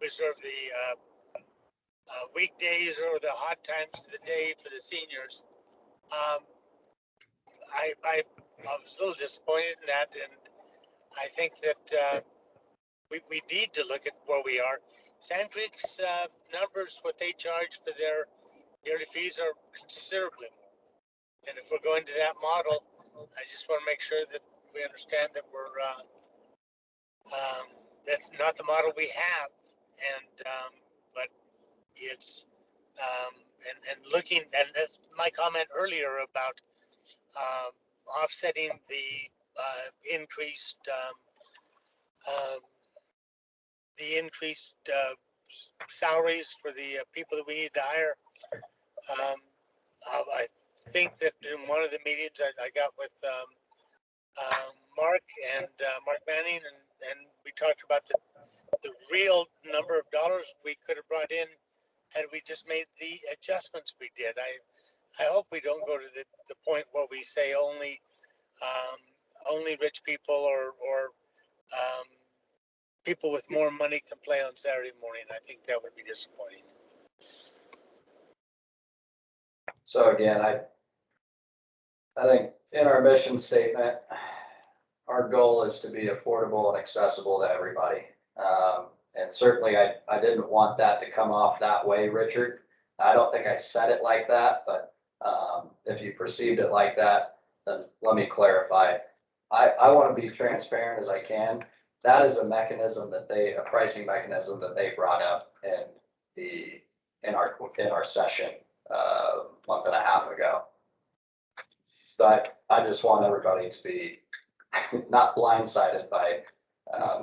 reserve the weekdays or the hot times of the day for the seniors. I was a little disappointed in that, and I think that we need to look at where we are. Sand Creek's numbers, what they charge for their yearly fees, are considerably more. And if we're going to that model, I just want to make sure that we understand that we're that's not the model we have, and but it's and looking, and that's my comment earlier about offsetting the increased salaries for the people that we need to hire. I think that in one of the meetings I got with Mark and Mark Manning, and we talked about the real number of dollars we could have brought in had we just made the adjustments we did. I hope we don't go to the point where we say only rich people or people with more money can play on Saturday morning. I think that would be disappointing. So again, I think in our mission statement, our goal is to be affordable and accessible to everybody. And certainly I didn't want that to come off that way, Richard. I don't think I said it like that, but if you perceived it like that, then let me clarify. I want to be transparent as I can. That is a mechanism that a pricing mechanism that they brought up in our session, month and a half ago. So I just want everybody to be not blindsided by,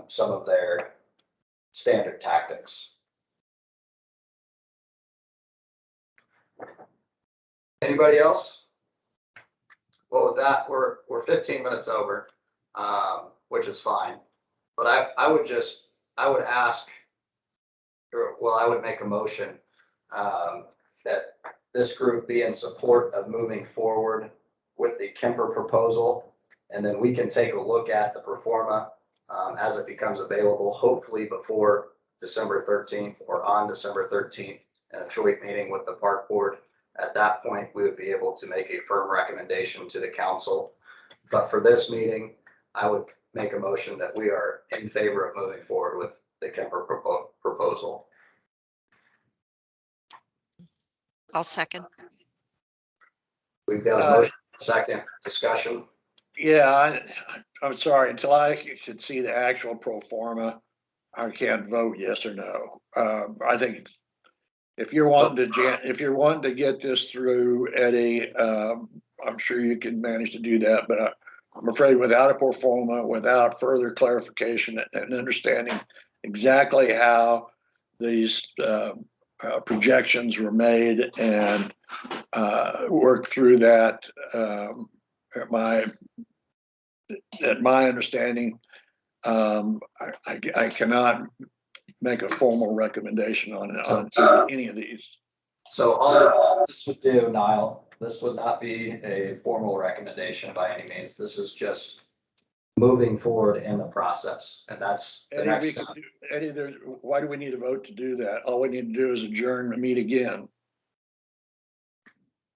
some of their standard tactics. Anybody else? Well, with that, we're 15 minutes over, which is fine. But I would ask, I would make a motion, that this group be in support of moving forward with the Kemper proposal. And then we can take a look at the pro forma, as it becomes available, hopefully before December 13th or on December 13th in a joint meeting with the park board. At that point, we would be able to make a firm recommendation to the council. But for this meeting, I would make a motion that we are in favor of moving forward with the Kemper proposal. I'll second. We've got a motion, second discussion. Yeah, I'm sorry, until I could see the actual pro forma, I can't vote yes or no. I think if you're wanting to get this through, Eddie, I'm sure you can manage to do that, but I'm afraid without a pro forma, without further clarification and understanding exactly how these projections were made and work through that, at my understanding, I cannot make a formal recommendation on any of these. So all this would do, Niall, this would not be a formal recommendation by any means. This is just moving forward in the process, and that's the next step. Eddie, why do we need a vote to do that? All we need to do is adjourn and meet again.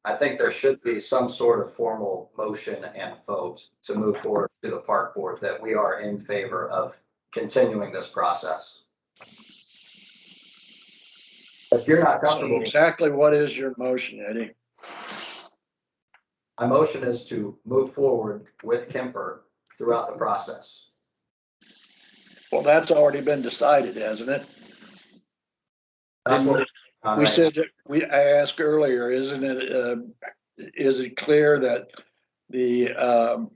I think there should be some sort of formal motion and vote to move forward to the park board that we are in favor of continuing this process. If you're not comfortable. So exactly what is your motion, Eddie? My motion is to move forward with Kemper throughout the process. Well, that's already been decided, hasn't it? That's what We said that I asked earlier, is it clear that the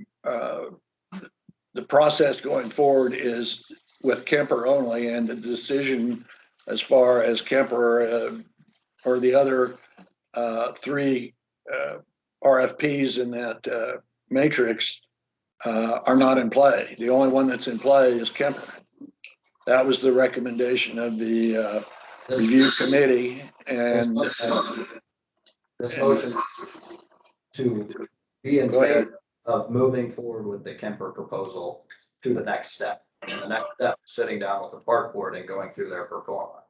process going forward is with Kemper only, and the decision as far as Kemper or the other three RFPs in that matrix are not in play? The only one that's in play is Kemper. That was the recommendation of the review committee, and this motion to be in favor of moving forward with the Kemper proposal to the next step. And the next step is sitting down with the park board and going through their performance.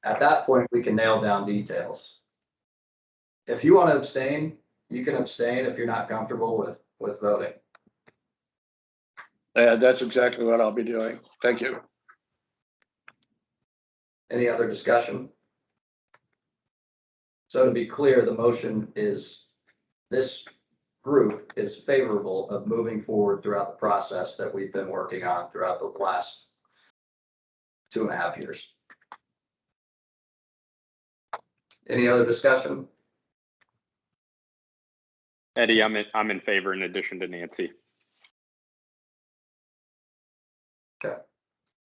At that point, we can nail down details. If you want to abstain, you can abstain if you're not comfortable with voting. That's exactly what I'll be doing. Thank you. Any other discussion? So to be clear, the motion is this group is favorable of moving forward throughout the process that we've been working on throughout the last 2.5 years. Any other discussion? Eddie, I'm in favor in addition to Nancy. Okay.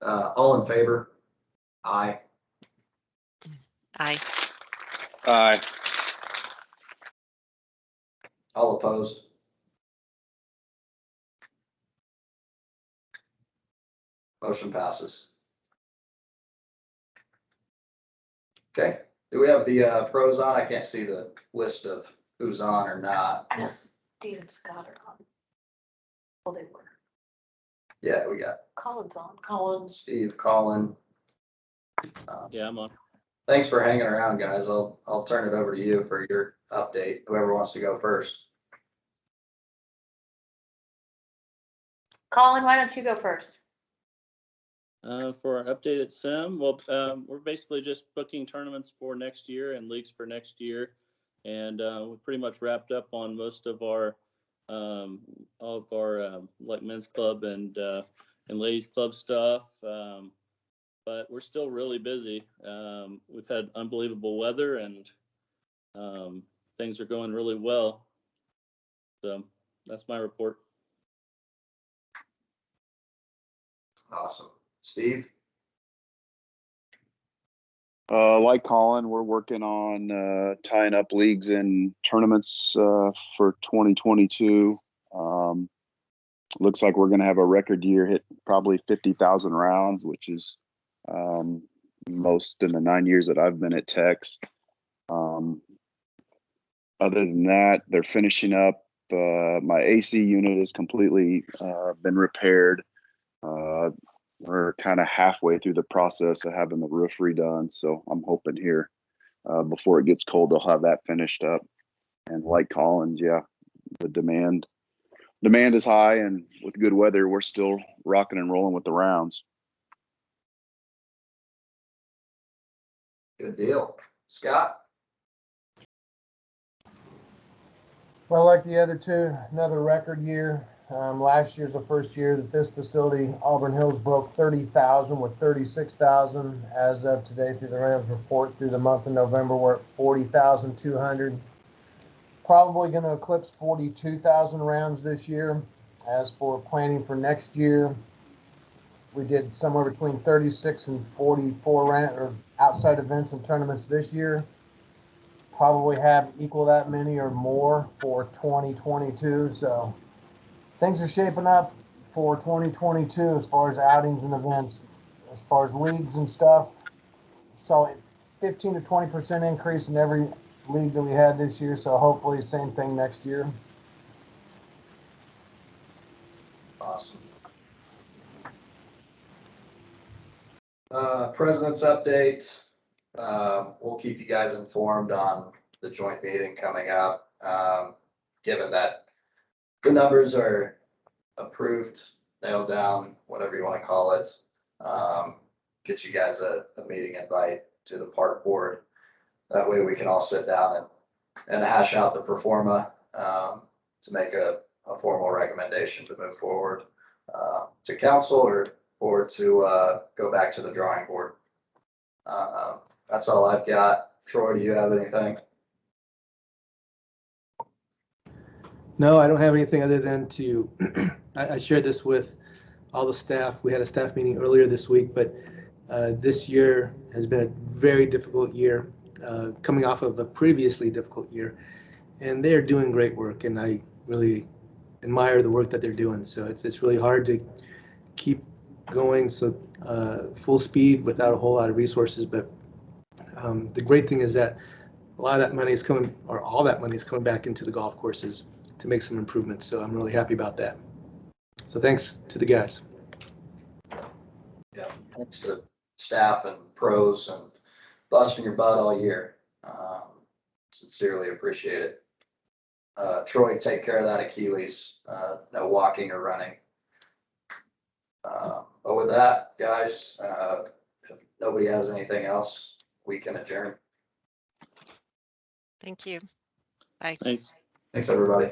All in favor? Aye. Aye. Aye. All opposed? Motion passes. Okay, do we have the pros on? I can't see the list of who's on or not. Yes, Steve and Scott are on. Well, they were. Yeah, we got Colin's on. Collins. Steve, Colin. Yeah, I'm on. Thanks for hanging around, guys. I'll turn it over to you for your update. Whoever wants to go first. Colin, why don't you go first? For our updated sim, well, we're basically just booking tournaments for next year and leagues for next year. And we pretty much wrapped up on most of our all of our like men's club and ladies club stuff. But we're still really busy. We've had unbelievable weather, and things are going really well. So that's my report. Awesome. Steve? Like Colin, we're working on tying up leagues and tournaments for 2022. Looks like we're going to have a record year, hit probably 50,000 rounds, which is most in the 9 years that I've been at Tex. Other than that, they're finishing up. My AC unit is completely been repaired. We're kind of halfway through the process of having the roof redone, so I'm hoping here before it gets cold they'll have that finished up. And like Collins, yeah, the demand is high, and with good weather we're still rocking and rolling with the rounds. Good deal. Scott? Well, like the other two, another record year. Last year's the first year that this facility, Auburn Hills, broke 30,000 with 36,000 as of today through the Rams report. Through the month of November, we're at 40,200. Probably going to eclipse 42,000 rounds this year. As for planning for next year, we did somewhere between 36 and 44 outside events and tournaments this year. Probably have equal that many or more for 2022. So things are shaping up for 2022 as far as outings and events. As far as leagues and stuff, so 15 to 20% increase in every league that we had this year. So hopefully same thing next year. Awesome. President's update. We'll keep you guys informed on the joint meeting coming up. Given that the numbers are approved, nailed down, whatever you want to call it, get you guys a meeting invite to the park board. That way we can all sit down and hash out the pro forma to make a formal recommendation to move forward to council or to go back to the drawing board. That's all I've got. Troy, do you have anything? No, I don't have anything other than to, I shared this with all the staff. We had a staff meeting earlier this week, but this year has been a very difficult year, coming off of a previously difficult year. And they're doing great work, and I really admire the work that they're doing. So it's really hard to keep going full speed without a whole lot of resources. But the great thing is that a lot of that money is coming, or all that money is coming back into the golf courses to make some improvements. So I'm really happy about that. So thanks to the guys. Yeah, thanks to staff and pros and busting your butt all year. Sincerely appreciate it. Troy, take care of that Achilles. No walking or running. But with that, guys, if nobody has anything else, we can adjourn. Thank you. Bye. Thanks. Thanks, everybody.